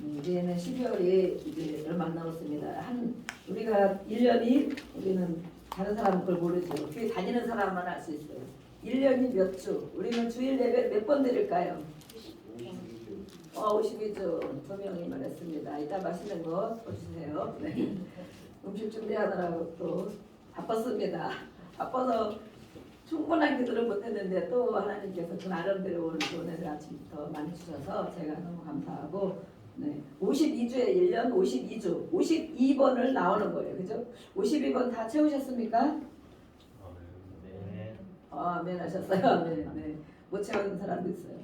이제는 12월이 이제 얼마 안 남았습니다. 우리가 1년이 우리는 다른 사람은 그걸 모르죠. 교회 다니는 사람만 알 수 있어요. 1년이 몇 주? 우리는 주일 예배 몇 번 드릴까요? 52주. 2명이 말했습니다. 이따 맛있는 거 주세요. 네. 음식 준비하느라고 또 바빴습니다. 바빠서 충분한 기도를 못했는데 또 하나님께서 그 나름대로 오늘 아침부터 많이 주셔서 제가 너무 감사하고, 네. 52주에 1년 52주 52번을 나오는 거예요. 그죠? 52번 다 채우셨습니까? 네. 아멘 하셨어요. 네, 네. 못 채우는 사람도 있어요.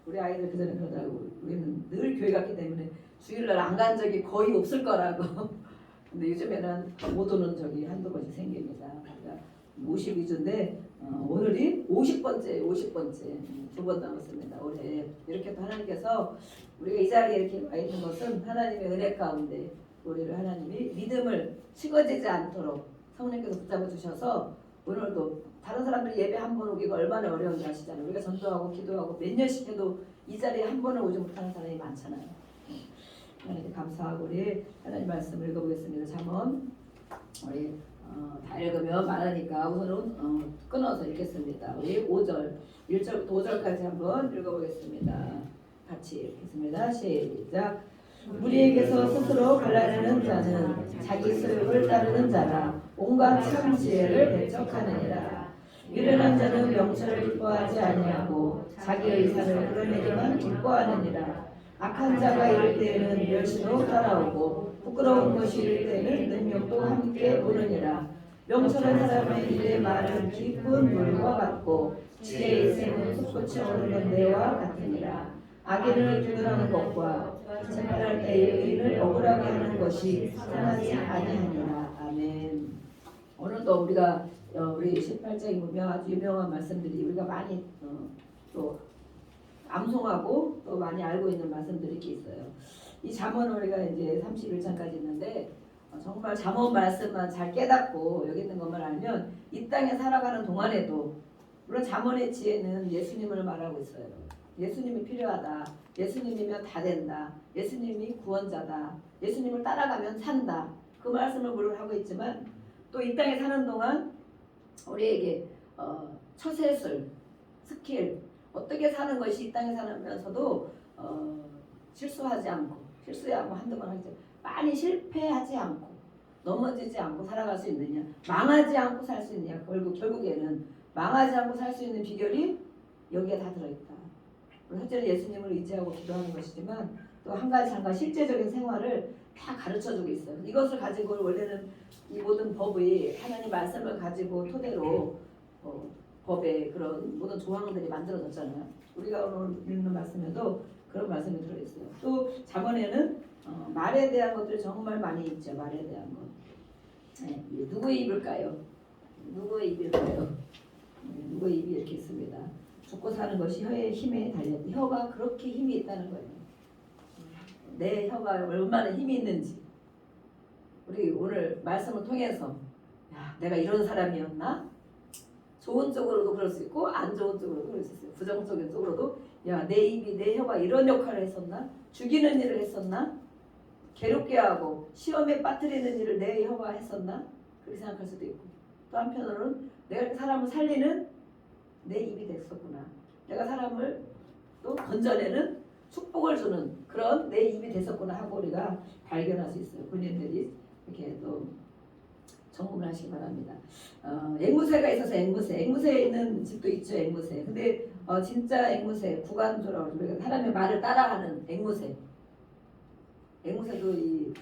우리 아이들 그전에 그러더라고. 우리는 늘 교회 갔기 때문에 주일날 안 간 적이 거의 없을 거라고. 근데 요즘에는 못 오는 적이 한두 번씩 생깁니다. 그러니까 52주인데 오늘이 50번째 2번 남았습니다. 올해 이렇게 또 하나님께서 우리가 이 자리에 이렇게 와 있는 것은 하나님의 은혜 가운데 우리를 하나님이 믿음을 식어지지 않도록 성령께서 붙잡아 주셔서 오늘도 다른 사람들이 예배 한 번 오기가 얼마나 어려운지 아시잖아요. 우리가 전도하고 기도하고 몇 년씩 해도 이 자리에 한 번을 오지 못하는 사람이 많잖아요. 하나님께 감사하고 우리 하나님 말씀 읽어보겠습니다. 잠언 우리 다 읽으면 많으니까 우선은 끊어서 읽겠습니다. 우리 5절 1절부터 5절까지 한번 읽어보겠습니다. 같이 읽겠습니다. 시작. 무리에게서 스스로 갈라내는 자는 자기 소욕을 따르는 자라. 온갖 참 지혜를 배척하느니라. 미련한 자는 명철을 기뻐하지 아니하고 자기 의사를 드러내기만 기뻐하느니라. 악한 자가 이를 때에는 멸시도 따라오고 부끄러운 것이 이를 때에는 능욕도 함께 오느니라. 명철한 사람의 일의 말은 깊은 물과 같고 지혜의 샘은 솟구쳐 오르는 데와 같으니라. 악인을 두둔하는 것과 재판할 때의 의인을 억울하게 하는 것이 상하지 아니하니라. 아멘. 오늘도 우리가 우리 18장에 보면 아주 유명한 말씀들이 우리가 많이 또 암송하고 또 많이 알고 있는 말씀들이 이렇게 있어요. 이 잠언 우리가 이제 31장까지 있는데 정말 잠언 말씀만 잘 깨닫고 여기 있는 것만 알면 이 땅에 살아가는 동안에도 물론 잠언의 지혜는 예수님을 말하고 있어요. 예수님이 필요하다. 예수님이면 다 된다. 예수님이 구원자다. 예수님을 따라가면 산다. 그 말씀을 물론 하고 있지만 또 이 땅에 사는 동안 우리에게 처세술, 스킬 어떻게 사는 것이 이 땅에 살면서도 실수하지 않고 한두 번 하죠. 많이 실패하지 않고 넘어지지 않고 살아갈 수 있느냐, 망하지 않고 살 수 있느냐. 결국에는 망하지 않고 살 수 있는 비결이 여기에 다 들어있다. 실제로 예수님을 의지하고 기도하는 것이지만 또 한 가지 실제적인 생활을 다 가르쳐주고 있어요. 이것을 가지고 원래는 이 모든 법이 하나님 말씀을 가지고 토대로 법의 그런 모든 조항들이 만들어졌잖아요. 우리가 오늘 읽는 말씀에도 그런 말씀이 들어있어요. 또 잠언에는 말에 대한 것들이 정말 많이 있죠. 말에 대한 것. 네, 누구의 입일까요? 누구의 입일까요? 누구의 입이 이렇게 있습니다. 죽고 사는 것이 혀의 힘에 달렸다. 혀가 그렇게 힘이 있다는 거예요. 내 혀가 얼마나 힘이 있는지 우리 오늘 말씀을 통해서 야, 내가 이런 사람이었나? 좋은 쪽으로도 그럴 수 있고 안 좋은 쪽으로도 그럴 수 있어요. 부정적인 쪽으로도 야, 내 혀가 이런 역할을 했었나? 죽이는 일을 했었나? 괴롭게 하고 시험에 빠뜨리는 일을 내 혀가 했었나? 그렇게 생각할 수도 있고 또 한편으로는 내가 사람을 살리는 내 입이 됐었구나. 내가 사람을 또 건져내는 축복을 주는 그런 내 입이 됐었구나 하고 우리가 발견할 수 있어요. 본인들이 이렇게 또 점검을 하시기 바랍니다. 앵무새가 있어서 앵무새에 있는 집도 있죠. 앵무새. 근데 진짜 앵무새, 구간조라고 우리가 사람의 말을 따라하는 앵무새. 앵무새도 이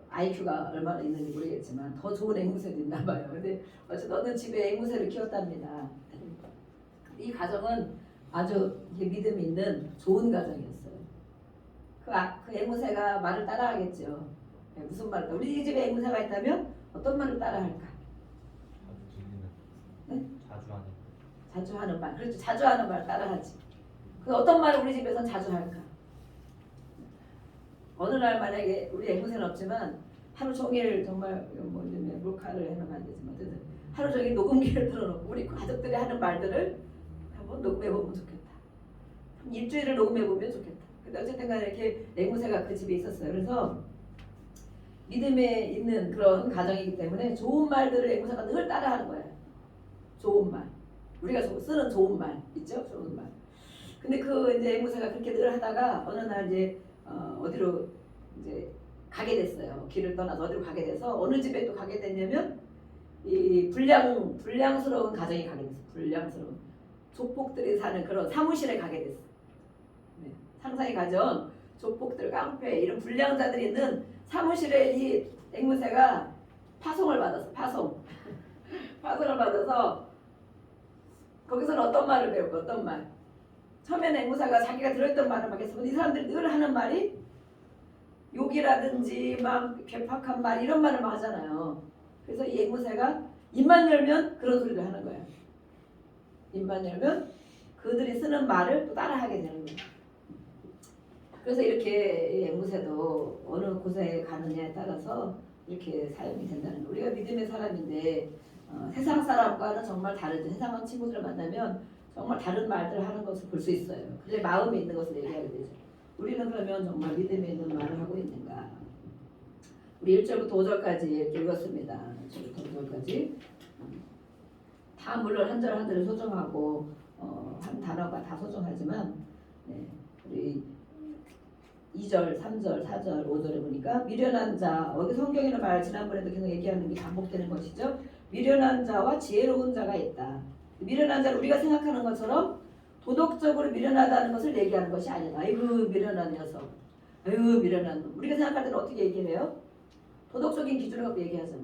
IQ가 얼마나 있는지 모르겠지만 더 좋은 앵무새도 있나 봐요. 근데 어쨌든 어느 집에 앵무새를 키웠답니다. 이 가정은 아주 믿음 있는 좋은 가정이었어요. 그 앵무새가 말을 따라하겠죠. 무슨 말을? 우리 집에 앵무새가 있다면 어떤 말을 따라할까? 네? 자주 하는 말. 그렇죠. 자주 하는 말 따라하지. 그 어떤 말을 우리 집에서는 자주 할까? 어느 날 만약에 우리 앵무새는 없지만 하루 종일 정말 뭐 요즘에 몰카를 해놓으면 안 되지만 어쨌든 하루 종일 녹음기를 틀어놓고 우리 가족들이 하는 말들을 한번 녹음해보면 좋겠다. 일주일을 녹음해보면 좋겠다. 근데 어쨌든 간에 이렇게 앵무새가 그 집에 있었어요. 그래서 믿음에 있는 그런 가정이기 때문에 좋은 말들을 앵무새가 늘 따라하는 거예요. 좋은 말. 우리가 쓰는 좋은 말 있죠? 좋은 말. 근데 그 이제 앵무새가 그렇게 늘 하다가 어느 날 이제 어디로 이제 가게 됐어요. 길을 떠나서 어디로 가게 돼서 어느 집에 또 가게 됐냐면 이 불량스러운 가정에 가게 됐어요. 불량스러운 조폭들이 사는 그런 사무실에 가게 됐어요. 네. 상상의 가정, 조폭들, 깡패 이런 불량자들이 있는 사무실에 이 앵무새가 파송을 받았어. 파송을 받아서 거기서는 어떤 말을 배웠고 어떤 말. 처음에는 앵무새가 자기가 들었던 말을 막 했어. 이 사람들이 늘 하는 말이 욕이라든지 막 괴팍한 말 이런 말을 막 하잖아요. 그래서 이 앵무새가 입만 열면 그런 소리를 하는 거예요. 입만 열면 그들이 쓰는 말을 또 따라하게 되는 거예요. 그래서 이렇게 이 앵무새도 어느 곳에 가느냐에 따라서 이렇게 사용이 된다는 거예요. 우리가 믿음의 사람인데 세상 사람과는 정말 다르죠. 세상 친구들을 만나면 정말 다른 말들을 하는 것을 볼 수 있어요. 근데 마음에 있는 것을 얘기하게 되죠. 우리는 그러면 정말 믿음에 있는 말을 하고 있는가? 우리 1절부터 5절까지 이렇게 읽었습니다. 1절부터 5절까지 다 물론 한 절 한 절이 소중하고 한 단어가 다 소중하지만 네, 우리 2절, 3절, 4절, 5절에 보니까 미련한 자, 여기 성경이라는 말 지난번에도 계속 얘기하는 게 반복되는 것이죠. 미련한 자와 지혜로운 자가 있다. 미련한 자를 우리가 생각하는 것처럼 도덕적으로 미련하다는 것을 얘기하는 것이 아니다. 아이고 미련한 녀석, 아이고 미련한 놈. 우리가 생각할 때는 어떻게 얘기해요? 도덕적인 기준을 갖고 얘기하잖아.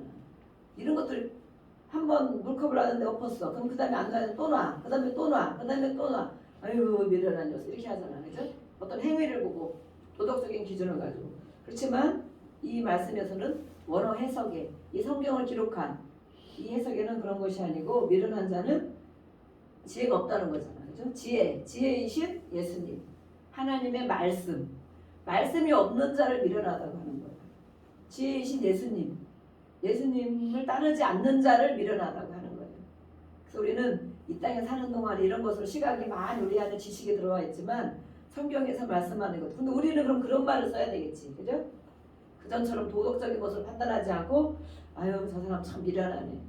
이런 것들 한번 물컵을 놨는데 엎었어. 그럼 그 다음에 안 놔요. 또 놔. 그 다음에 또 놔. 그 다음에 또 놔. 아이고 미련한 녀석 이렇게 하잖아. 그죠? 어떤 행위를 보고 도덕적인 기준을 가지고. 그렇지만 이 말씀에서는 원어 해석에 이 성경을 기록한 이 해석에는 그런 것이 아니고 미련한 자는 지혜가 없다는 거잖아. 그죠? 지혜이신 예수님. 하나님의 말씀이 없는 자를 미련하다고 하는 거예요. 지혜이신 예수님을 따르지 않는 자를 미련하다고 하는 거예요. 그래서 우리는 이 땅에 사는 동안 이런 것으로 시각이 많이 우리 안에 지식이 들어와 있지만 성경에서 말씀하는 것. 근데 우리는 그럼 그런 말을 써야 되겠지. 그죠? 그전처럼 도덕적인 것을 판단하지 않고 아유 저 사람 참 미련하네.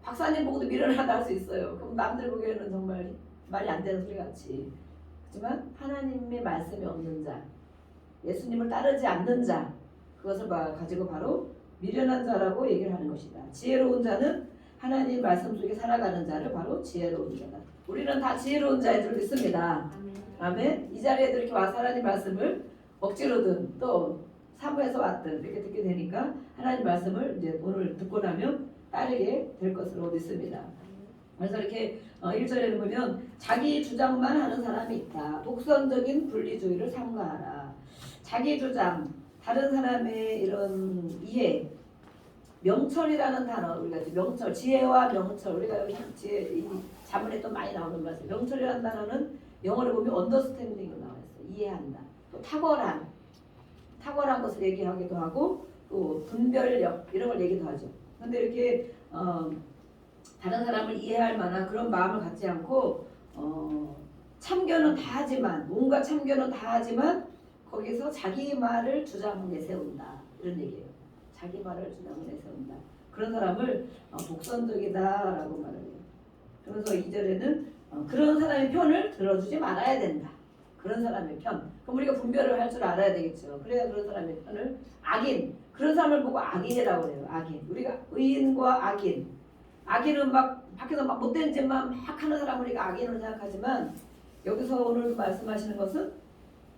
박사님 보고도 미련하다 할 수 있어요. 그럼 남들 보기에는 정말 말이 안 되는 소리 같이. 하지만 하나님의 말씀이 없는 자, 예수님을 따르지 않는 자, 그것을 가지고 바로 미련한 자라고 얘기를 하는 것이다. 지혜로운 자는 하나님 말씀 속에 살아가는 자를 바로 지혜로운 자다. 우리는 다 지혜로운 자인 줄 믿습니다. 아멘. 이 자리에도 이렇게 와서 하나님 말씀을 억지로든 또 사무에서 왔든 이렇게 듣게 되니까 하나님 말씀을 이제 오늘 듣고 나면 따르게 될 것으로 믿습니다. 그래서 이렇게 1절에는 보면 자기 주장만 하는 사람이 있다. 독선적인 분리주의를 삼가하라. 자기 주장, 다른 사람의 이런 이해, 명철이라는 단어 우리가 명철, 지혜와 명철 우리가 여기 지혜 이 자문에 또 많이 나오는 말씀. 명철이라는 단어는 영어로 보면 언더스탠딩으로 나와 있어요. 이해한다. 또 탁월한 것을 얘기하기도 하고 또 분별력 이런 걸 얘기도 하죠. 그런데 이렇게 다른 사람을 이해할 만한 그런 마음을 갖지 않고 참견은 다 하지만 온갖 참견은 다 하지만 거기서 자기 말을 주장 내세운다 이런 얘기예요. 자기 말을 주장 내세운다. 그런 사람을 독선적이다라고 말을 해요. 그래서 2절에는 그런 사람의 편을 들어주지 말아야 된다. 그런 사람의 편. 그럼 우리가 분별을 할 줄 알아야 되겠죠. 그래야 그런 사람의 편을 악인. 그런 사람을 보고 악인이라고 해요. 악인. 우리가 의인과 악인. 악인은 막 밖에서 막 못된 짓만 막 하는 사람을 우리가 악인으로 생각하지만 여기서 오늘 말씀하시는 것은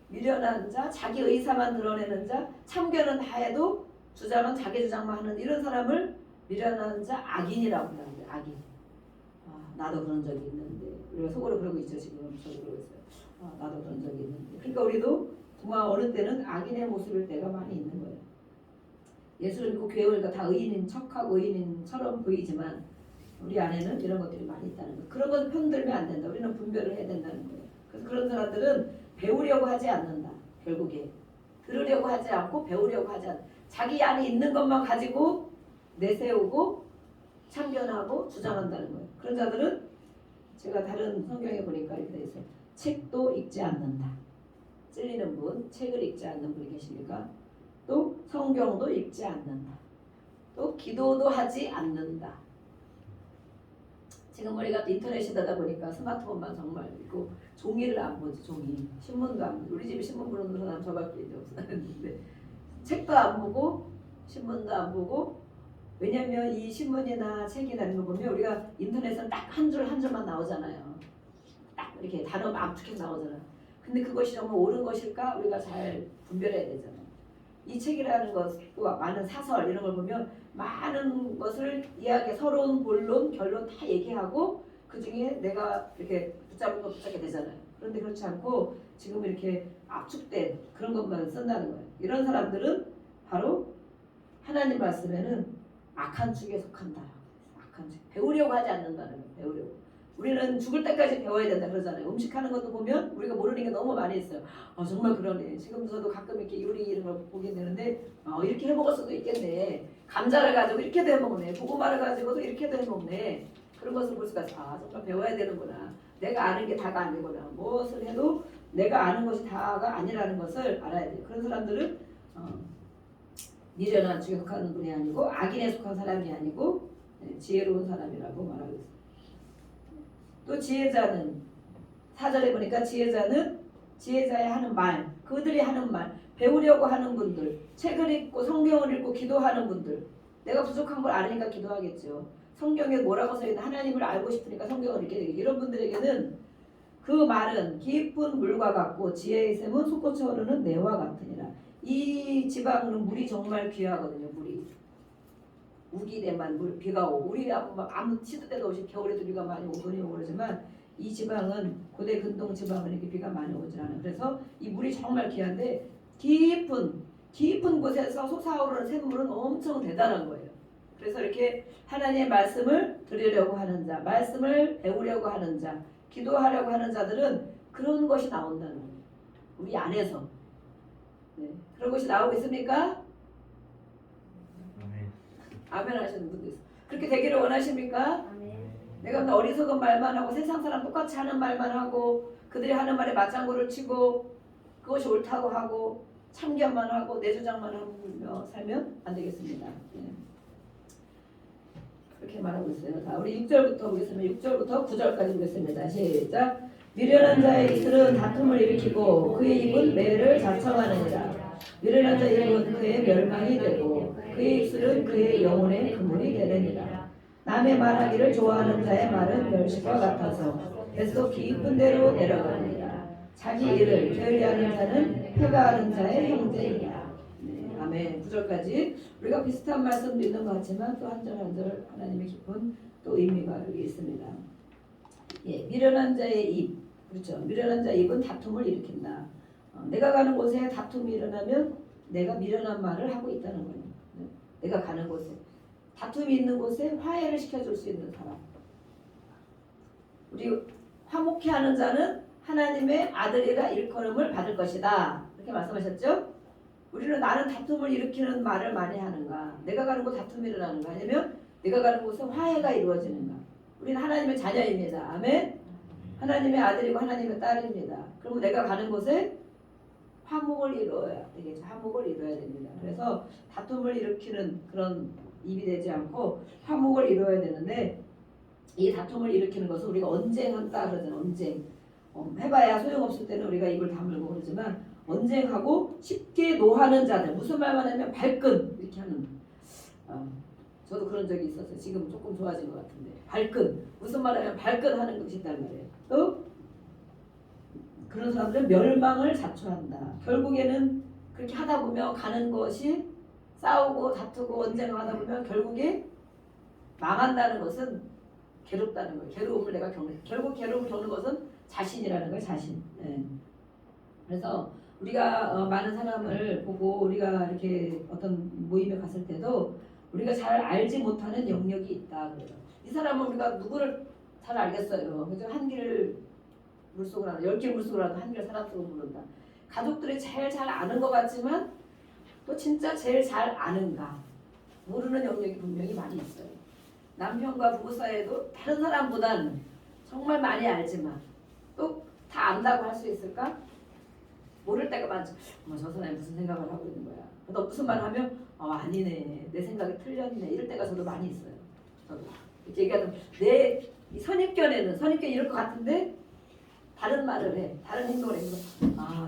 미련한 자, 자기 의사만 드러내는 자, 참견은 다 해도 주장은 자기 주장만 하는 이런 사람을 미련한 자, 악인이라고 합니다. 악인. 나도 그런 적이 있는데 우리가 속으로 그러고 있죠. 지금 저도 그러고 있어요. 나도 그런 적이 있는데. 그러니까 우리도 정말 어느 때는 악인의 모습일 때가 많이 있는 거예요. 예수를 믿고 교회 오니까 다 의인인 척하고 의인인처럼 보이지만 우리 안에는 이런 것들이 많이 있다는 거예요. 그런 것을 편들면 안 된다. 우리는 분별을 해야 된다는 거예요. 그래서 그런 사람들은 배우려고 하지 않는다. 결국에 들으려고 하지 않고 배우려고 하지 않는다. 자기 안에 있는 것만 가지고 내세우고 참견하고 주장한다는 거예요. 그런 자들은 제가 다른 성경에 보니까 이렇게 돼 있어요. 책도 읽지 않는다. 찔리는 분, 책을 읽지 않는 분이 계십니까? 또 성경도 읽지 않는다. 또 기도도 하지 않는다. 지금 우리가 또 인터넷 시대다 보니까 스마트폰만 정말 있고 종이를 안 보지. 종이 신문도 안 보지. 우리 집에 신문 보는 사람 저밖에 이제 없었는데 책도 안 보고 신문도 안 보고. 왜냐면 이 신문이나 책이나 이런 거 보면 우리가 인터넷은 딱 한 줄 한 줄만 나오잖아요. 딱 이렇게 단어가 압축해서 나오잖아요. 근데 그것이 정말 옳은 것일까 우리가 잘 분별해야 되잖아요. 이 책이라는 것, 또 많은 사설 이런 걸 보면 많은 것을 이야기, 서론, 본론, 결론 다 얘기하고 그 중에 내가 이렇게 붙잡은 거 붙잡게 되잖아요. 그런데 그렇지 않고 지금 이렇게 압축된 그런 것만 쓴다는 거예요. 이런 사람들은 바로 하나님 말씀에는 악한 축에 속한다. 악한 축. 배우려고 하지 않는다는 거예요. 배우려고. 우리는 죽을 때까지 배워야 된다 그러잖아요. 음식하는 것도 보면 우리가 모르는 게 너무 많이 있어요. 정말 그러네. 지금 저도 가끔 이렇게 요리 이런 걸 보게 되는데 이렇게 해 먹을 수도 있겠네. 감자를 가지고 이렇게도 해 먹네. 고구마를 가지고도 이렇게도 해 먹네. 그런 것을 볼 수가 있어요. 정말 배워야 되는구나. 내가 아는 게 다가 아니구나. 무엇을 해도 내가 아는 것이 다가 아니라는 것을 알아야 돼요. 그런 사람들은 미련한 축에 속하는 분이 아니고 악인에 속한 사람이 아니고 지혜로운 사람이라고 말하고 있습니다. 또 지혜자는 4절에 보니까 지혜자의 하는 말, 그들이 하는 말, 배우려고 하는 분들, 책을 읽고 성경을 읽고 기도하는 분들. 내가 부족한 걸 아니니까 기도하겠죠. 성경에 뭐라고 써있나 하나님을 알고 싶으니까 성경을 읽게 되겠죠. 이런 분들에게는 그 말은 깊은 물과 같고 지혜의 샘은 솟구쳐 오르는 내와 같으니라. 이 지방은 물이 정말 귀하거든요. 물이 우기대만 물 비가 오고 우리 아무 시도 때도 없이 겨울에도 비가 많이 오더니 오고 그러지만 이 지방은 고대 근동 지방은 이렇게 비가 많이 오질 않아요. 그래서 이 물이 정말 귀한데 깊은 곳에서 솟아오르는 샘물은 엄청 대단한 거예요. 그래서 이렇게 하나님의 말씀을 들으려고 하는 자, 말씀을 배우려고 하는 자, 기도하려고 하는 자들은 그런 것이 나온다는 거예요. 우리 안에서. 네. 그런 것이 나오고 있습니까? 아멘 하시는 분도 있어요. 그렇게 되기를 원하십니까? 내가 어리석은 말만 하고 세상 사람 똑같이 하는 말만 하고 그들이 하는 말에 맞장구를 치고 그것이 옳다고 하고 참견만 하고 내 주장만 하고 살면 안 되겠습니다. 네. 그렇게 말하고 있어요. 자, 우리 6절부터 보겠습니다. 6절부터 9절까지 보겠습니다. 시작. 미련한 자의 입술은 다툼을 일으키고 그의 입은 매를 자청하느니라. 미련한 자의 입은 그의 멸망이 되고 그의 입술은 그의 영혼의 그물이 되느니라. 남의 말하기를 좋아하는 자의 말은 멸시와 같아서 뱃속 깊은 데로 내려가느니라. 자기 일을 게을리하는 자는 패가하는 자의 형제이라. 네, 아멘. 9절까지 우리가 비슷한 말씀도 있는 것 같지만 또 한 절 한 절 하나님의 깊은 또 의미가 여기 있습니다. 예, 미련한 자의 입, 그렇죠. 미련한 자의 입은 다툼을 일으킨다. 내가 가는 곳에 다툼이 일어나면 내가 미련한 말을 하고 있다는 거예요. 내가 가는 곳에 다툼이 있는 곳에 화해를 시켜줄 수 있는 사람. 우리 화목해하는 자는 하나님의 아들이라 일컬음을 받을 것이다. 이렇게 말씀하셨죠? 우리는 나는 다툼을 일으키는 말을 많이 하는가? 내가 가는 곳 다툼이 일어나는가? 아니면 내가 가는 곳에 화해가 이루어지는가? 우리는 하나님의 자녀입니다. 아멘? 하나님의 아들이고 하나님의 딸입니다. 그러면 내가 가는 곳에 화목을 이루어야 되겠죠. 화목을 이루어야 됩니다. 그래서 다툼을 일으키는 그런 입이 되지 않고 화목을 이루어야 되는데 이 다툼을 일으키는 것은 우리가 언쟁한다 그러잖아요. 언쟁. 해봐야 소용없을 때는 우리가 입을 다물고 그러지만 언쟁하고 쉽게 노하는 자들. 무슨 말만 하면 발끈 이렇게 하는. 저도 그런 적이 있었어요. 지금 조금 좋아진 것 같은데. 발끈. 무슨 말 하면 발끈하는 것이 있단 말이에요. 또 그런 사람들은 멸망을 자초한다. 결국에는 그렇게 하다 보면 가는 것이 싸우고 다투고 언쟁하다 보면 결국에 망한다는 것은 괴롭다는 거예요. 괴로움을 내가 겪는. 결국 괴로움을 겪는 것은 자신이라는 거예요. 자신. 네. 그래서 우리가 많은 사람을 보고 우리가 이렇게 어떤 모임에 갔을 때도 우리가 잘 알지 못하는 영역이 있다. 그래요. 이 사람은 우리가 누구를 잘 알겠어요. 그래서 한 길 물속을 하는 10길 물속을 하는 한 길 사람 속을 모른다. 가족들이 제일 잘 아는 것 같지만 또 진짜 제일 잘 아는가 모르는 영역이 분명히 많이 있어요. 남편과 부부 사이에도 다른 사람보다는 정말 많이 알지만 또 다 안다고 할 수 있을까? 모를 때가 많죠. 저 사람이 무슨 생각을 하고 있는 거야. 너 무슨 말 하면 아니네. 내 생각이 틀렸네. 이럴 때가 저도 많이 있어요. 저도. 이렇게 얘기하면 내 선입견에는 선입견이 이럴 것 같은데 다른 말을 해. 다른 행동을 해서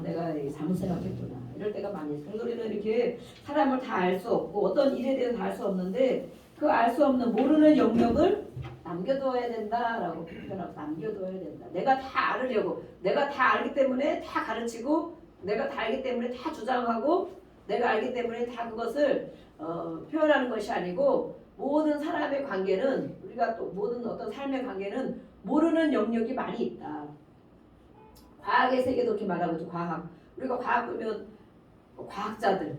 내가 잘못 생각했구나. 이럴 때가 많이 있어요. 그래서 우리는 이렇게 사람을 다 알 수 없고 어떤 일에 대해서 다 알 수 없는데 그 알 수 없는 모르는 영역을 남겨둬야 된다라고 표현하고 남겨둬야 된다. 내가 다 알으려고 내가 다 알기 때문에 다 가르치고 내가 다 알기 때문에 다 주장하고 내가 알기 때문에 다 그것을 표현하는 것이 아니고 모든 사람의 관계는 우리가 또 모든 어떤 삶의 관계는 모르는 영역이 많이 있다. 과학의 세계도 이렇게 말하고 있죠. 과학. 우리가 과학 보면 과학자들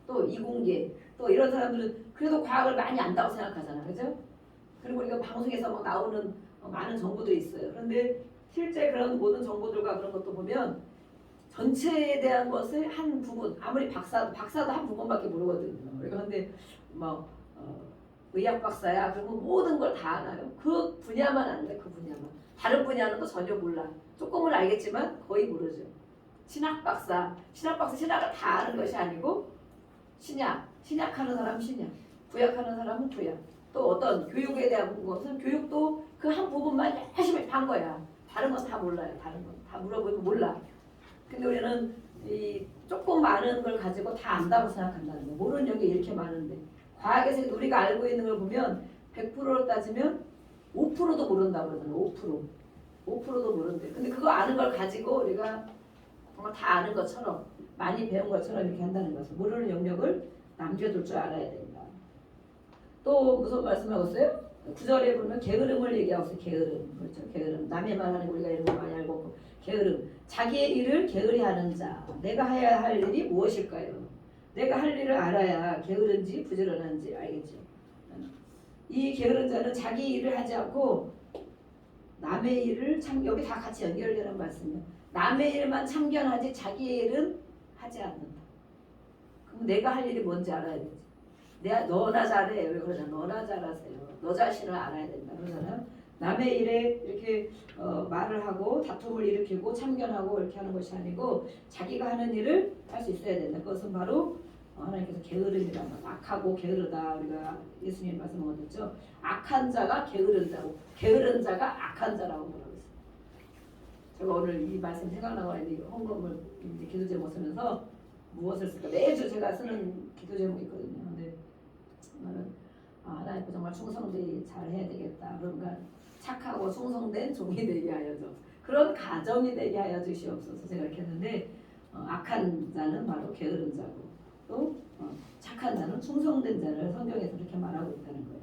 또 이공계 또 이런 사람들은 그래도 과학을 많이 안다고 생각하잖아. 그죠? 그리고 우리가 방송에서 막 나오는 많은 정보들이 있어요. 그런데 실제 그런 모든 정보들과 그런 것도 보면 전체에 대한 것을 한 부분 아무리 박사도 한 부분밖에 모르거든요. 그런데 뭐 의학 박사야 그러면 모든 걸 다 알아요. 그 분야만 아는데 그 분야만 다른 분야는 또 전혀 몰라. 조금은 알겠지만 거의 모르죠. 신학을 다 아는 것이 아니고 신약하는 사람은 신약, 구약하는 사람은 구약. 또 어떤 교육에 대한 것은 교육도 그 한 부분만 열심히 판 거야. 다른 건 다 몰라요. 다른 건 다 물어보고 몰라. 근데 우리는 이 조금 많은 걸 가지고 다 안다고 생각한다는 거예요. 모르는 영역이 이렇게 많은데 과학에서 우리가 알고 있는 걸 보면 100%로 따지면 5%도 모른다고 그러잖아요. 5%도 모른대. 근데 그거 아는 걸 가지고 우리가 정말 다 아는 것처럼 많이 배운 것처럼 이렇게 한다는 것을 모르는 영역을 남겨둘 줄 알아야 된다. 또 무슨 말씀하고 있어요? 9절에 보면 게으름을 얘기하고 있어요. 게으름. 그렇죠. 게으름. 남의 말하는 거 우리가 이런 거 많이 알고 있고 게으름. 자기의 일을 게으리 하는 자. 내가 해야 할 일이 무엇일까요? 내가 할 일을 알아야 게으른지 부지런한지 알겠죠. 이 게으른 자는 자기 일을 하지 않고 남의 일을 여기 다 같이 연결되는 말씀이에요. 남의 일만 참견하지 자기의 일은 하지 않는다. 그럼 내가 할 일이 뭔지 알아야 되지. 너나 잘해. 왜 그러냐. 너나 잘하세요. 너 자신을 알아야 된다. 그러잖아요. 남의 일에 이렇게 말을 하고 다툼을 일으키고 참견하고 이렇게 하는 것이 아니고 자기가 하는 일을 할 수 있어야 된다. 그것은 바로 하나님께서 게으름이라는 악하고 게으르다. 우리가 예수님 말씀 얻었죠. 악한 자가 게으른 자고 게으른 자가 악한 자라고 뭐라고 했어요. 제가 오늘 이 말씀 생각나고 헌금을 이제 기도 제목 쓰면서 무엇을 쓸까 매주 제가 쓰는 기도 제목이 있거든요. 근데 저는 하나님 정말 충성되게 잘 해야 되겠다. 그러니까 착하고 충성된 종이 되게 하여 줘. 그런 가정이 되게 하여 주시옵소서. 제가 이렇게 했는데 악한 자는 바로 게으른 자고 또 착한 자는 충성된 자를 성경에서 그렇게 말하고 있다는 거예요.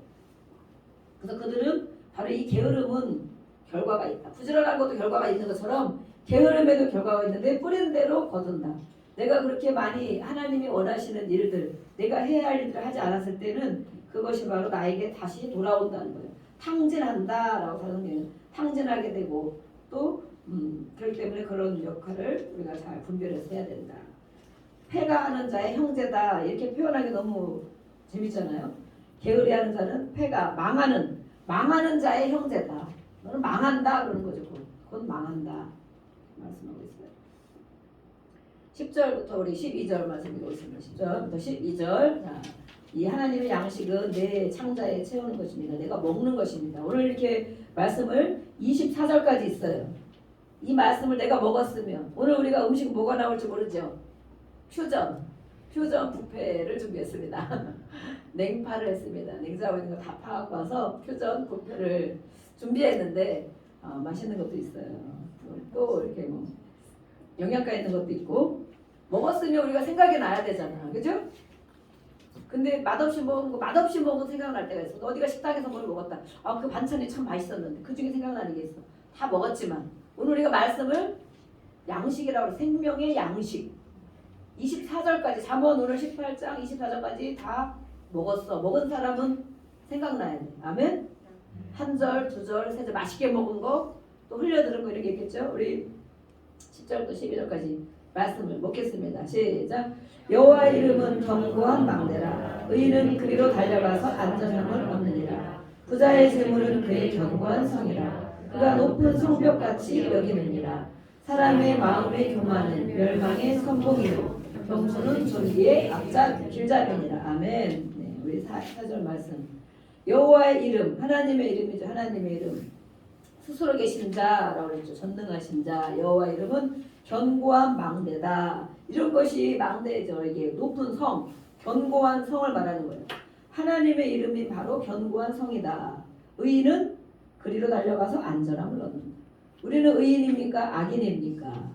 그래서 그들은 바로 이 게으름은 결과가 있다. 부지런한 것도 결과가 있는 것처럼 게으름에도 결과가 있는데 뿌리는 대로 거둔다. 내가 그렇게 많이 하나님이 원하시는 일들, 내가 해야 할 일들을 하지 않았을 때는 그것이 바로 나에게 다시 돌아온다는 거예요. 탕진한다라고 성경은 탕진하게 되고 또 그렇기 때문에 그런 역할을 우리가 잘 분별해서 해야 된다. 패가 하는 자의 형제다 이렇게 표현하기 너무 재밌잖아요. 게으리하는 자는 패가 망하는 자의 형제다. 너는 망한다 그러는 거죠. 그건 망한다 말씀하고 있어요. 10절부터 우리 12절 말씀 읽겠습니다. 10절부터 12절. 자, 이 하나님의 양식은 내 창자에 채우는 것입니다. 내가 먹는 것입니다. 오늘 이렇게 말씀을 24절까지 있어요. 이 말씀을 내가 먹었으면 오늘 우리가 음식 뭐가 나올지 모르죠. 퓨전 뷔페를 준비했습니다. 냉파를 했습니다. 냉장고에 있는 거 다 파갖고 와서 퓨전 뷔페를 준비했는데 맛있는 것도 있어요. 또 이렇게 뭐 영양가 있는 것도 있고 먹었으면 우리가 생각이 나야 되잖아. 그죠? 근데 맛없이 먹은 생각날 때가 있어. 어디가 식당에서 뭘 먹었다. 그 반찬이 참 맛있었는데 그 중에 생각나는 게 있어. 다 먹었지만 오늘 우리가 말씀을 양식이라고 해서 생명의 양식 24절까지 잠언 오늘 18장 24절까지 다 먹었어. 먹은 사람은 생각나야 돼. 아멘? 한 절, 두 절, 세 절 맛있게 먹은 거 또 흘려들은 거 이렇게 있겠죠? 우리 10절부터 12절까지 말씀을 먹겠습니다. 시작. 여호와 이름은 견고한 망대라. 의인은 그리로 달려가서 안전함을 얻느니라. 부자의 재물은 그의 견고한 성이라. 그가 높은 성벽같이 여기느니라. 사람의 마음의 교만은 멸망의 선봉이요 경수는 존귀의 길잡이니라. 아멘. 네, 우리 4절 말씀. 여호와의 이름, 하나님의 이름이죠. 하나님의 이름. 스스로 계신 자라고 그랬죠. 전능하신 자. 여호와의 이름은 견고한 망대다. 이런 것이 망대죠. 이게 높은 성, 견고한 성을 말하는 거예요. 하나님의 이름이 바로 견고한 성이다. 의인은 그리로 달려가서 안전함을 얻는다. 우리는 의인입니까? 악인입니까?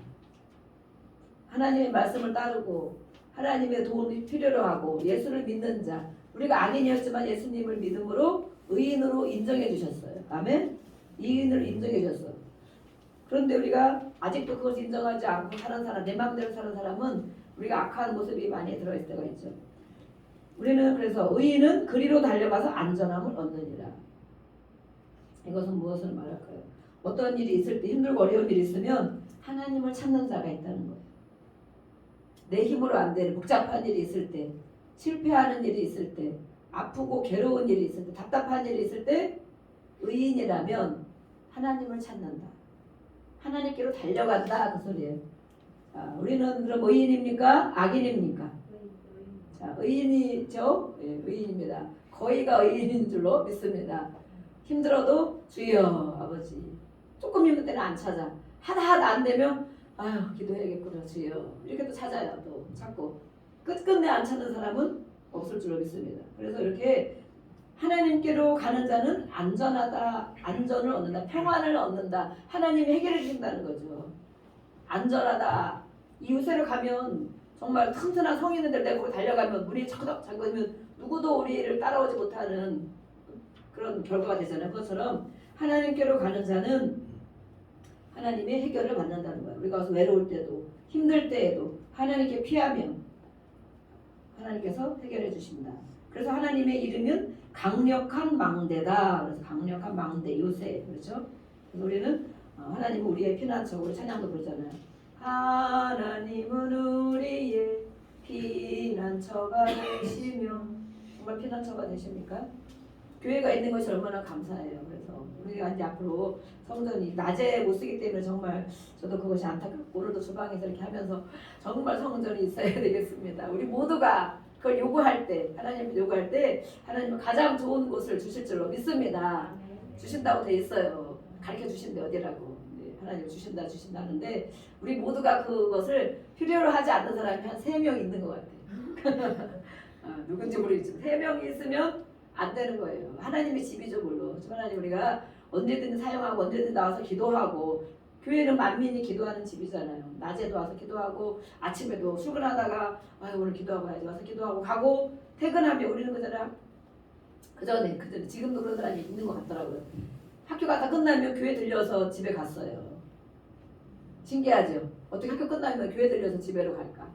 하나님의 말씀을 따르고 하나님의 도움이 필요로 하고 예수를 믿는 자. 우리가 악인이었지만 예수님을 믿음으로 의인으로 인정해 주셨어요. 아멘? 의인으로 인정해 주셨어. 그런데 우리가 아직도 그것을 인정하지 않고 사는 사람, 내 마음대로 사는 사람은 우리가 악한 모습이 많이 들어있을 때가 있죠. 우리는 그래서 의인은 그리로 달려가서 안전함을 얻느니라. 이것은 무엇을 말할까요? 어떤 일이 있을 때 힘들고 어려운 일이 있으면 하나님을 찾는 자가 있다는 거예요. 내 힘으로 안 되는 복잡한 일이 있을 때, 실패하는 일이 있을 때, 아프고 괴로운 일이 있을 때, 답답한 일이 있을 때 의인이라면 하나님을 찾는다. 하나님께로 달려간다 그 소리예요. 자, 우리는 그럼 의인입니까? 악인입니까? 자, 의인이죠? 예, 의인입니다. 거의가 의인인 줄로 믿습니다. 힘들어도 주여 아버지. 조금 힘들 때는 안 찾아. 하다 안 되면 아유 기도해야겠구나 주여. 이렇게 또 찾아요. 또 찾고 끝끝내 안 찾는 사람은 없을 줄로 믿습니다. 그래서 이렇게 하나님께로 가는 자는 안전하다. 안전을 얻는다. 평안을 얻는다. 하나님이 해결해 주신다는 거죠. 안전하다. 이웃에로 가면 정말 튼튼한 성이 있는데 내가 거기 달려가면 문이 차고닥 잠그면 누구도 우리를 따라오지 못하는 그런 결과가 되잖아요. 그것처럼 하나님께로 가는 자는 하나님의 해결을 받는다는 거예요. 우리가 가서 외로울 때도 힘들 때에도 하나님께 피하면 하나님께서 해결해 주십니다. 그래서 하나님의 이름은 강력한 망대다. 그래서 강력한 망대 요새 그렇죠? 그래서 우리는 하나님은 우리의 피난처. 우리 찬양도 부르잖아요. 하나님은 우리의 피난처가 되시며. 정말 피난처가 되십니까? 교회가 있는 것이 얼마나 감사해요. 그래서 우리가 이제 앞으로 성전이 낮에 못 쓰기 때문에 정말 저도 그것이 안타깝고 오늘도 주방에서 이렇게 하면서 정말 성전이 있어야 되겠습니다. 우리 모두가 그걸 요구할 때 하나님을 요구할 때 하나님은 가장 좋은 곳을 주실 줄로 믿습니다. 주신다고 돼 있어요. 가르쳐 주신데 어디라고. 하나님 주신다 하는데 우리 모두가 그것을 필요로 하지 않는 사람이 한 3명 있는 것 같아요. 누군지 모르겠지만 3명이 있으면 안 되는 거예요. 하나님의 집이죠 물론. 하나님 우리가 언제든 사용하고 언제든 나와서 기도하고 교회는 만민이 기도하는 집이잖아요. 낮에도 와서 기도하고 아침에도 출근하다가 아유 오늘 기도하고 가야지 와서 기도하고 가고 퇴근하면 우리는 그전에 지금도 그런 사람이 있는 것 같더라고요. 학교 갔다 끝나면 교회 들려서 집에 갔어요. 신기하죠? 어떻게 학교 끝나면 교회 들려서 집에로 갈까?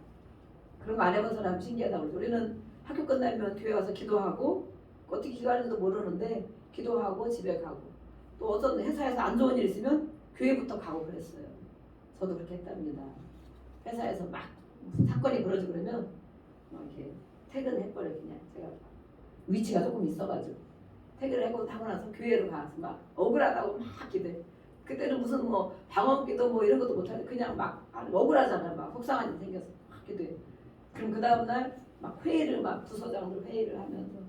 그런 거 안 해본 사람 신기하다고 그러죠. 우리는 학교 끝나면 교회 와서 기도하고 어떻게 기도하는지도 모르는데 기도하고 집에 가고 또 어떤 회사에서 안 좋은 일 있으면 교회부터 가고 그랬어요. 저도 그렇게 했답니다. 회사에서 막 무슨 사건이 벌어지고 그러면 막 이렇게 퇴근해버려 그냥 제가 위치가 조금 있어가지고 퇴근을 하고 나서 교회로 가서 막 억울하다고 막 기도해. 그때는 무슨 뭐 방언기도 뭐 이런 것도 못하는데 그냥 막 억울하잖아. 막 속상한 일 생겨서 막 기도해. 그럼 그 다음날 막 회의를 막 부서장으로 회의를 하면서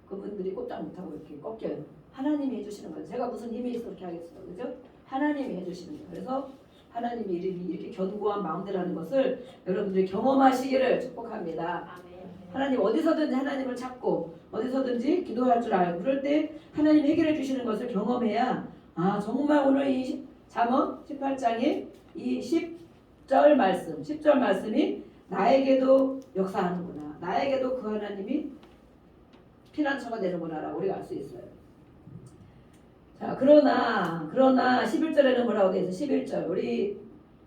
그분들이 꼼짝 못하고 이렇게 꺾여요. 하나님이 해주시는 거예요. 제가 무슨 힘이 있어 그렇게 하겠어요. 그죠? 하나님이 해주시는 거예요. 그래서 하나님의 이름이 이렇게 견고한 마음대라는 것을 여러분들이 경험하시기를 축복합니다. 하나님 어디서든지 하나님을 찾고 어디서든지 기도할 줄 알고 그럴 때 하나님 해결해 주시는 것을 경험해야 아 정말 오늘 이 잠언 18장의 이 10절 말씀이 나에게도 역사하는구나. 나에게도 그 하나님이 피난처가 되는구나 라고 우리가 알 수 있어요. 자 그러나 11절에는 뭐라고 되어 있어요? 11절 우리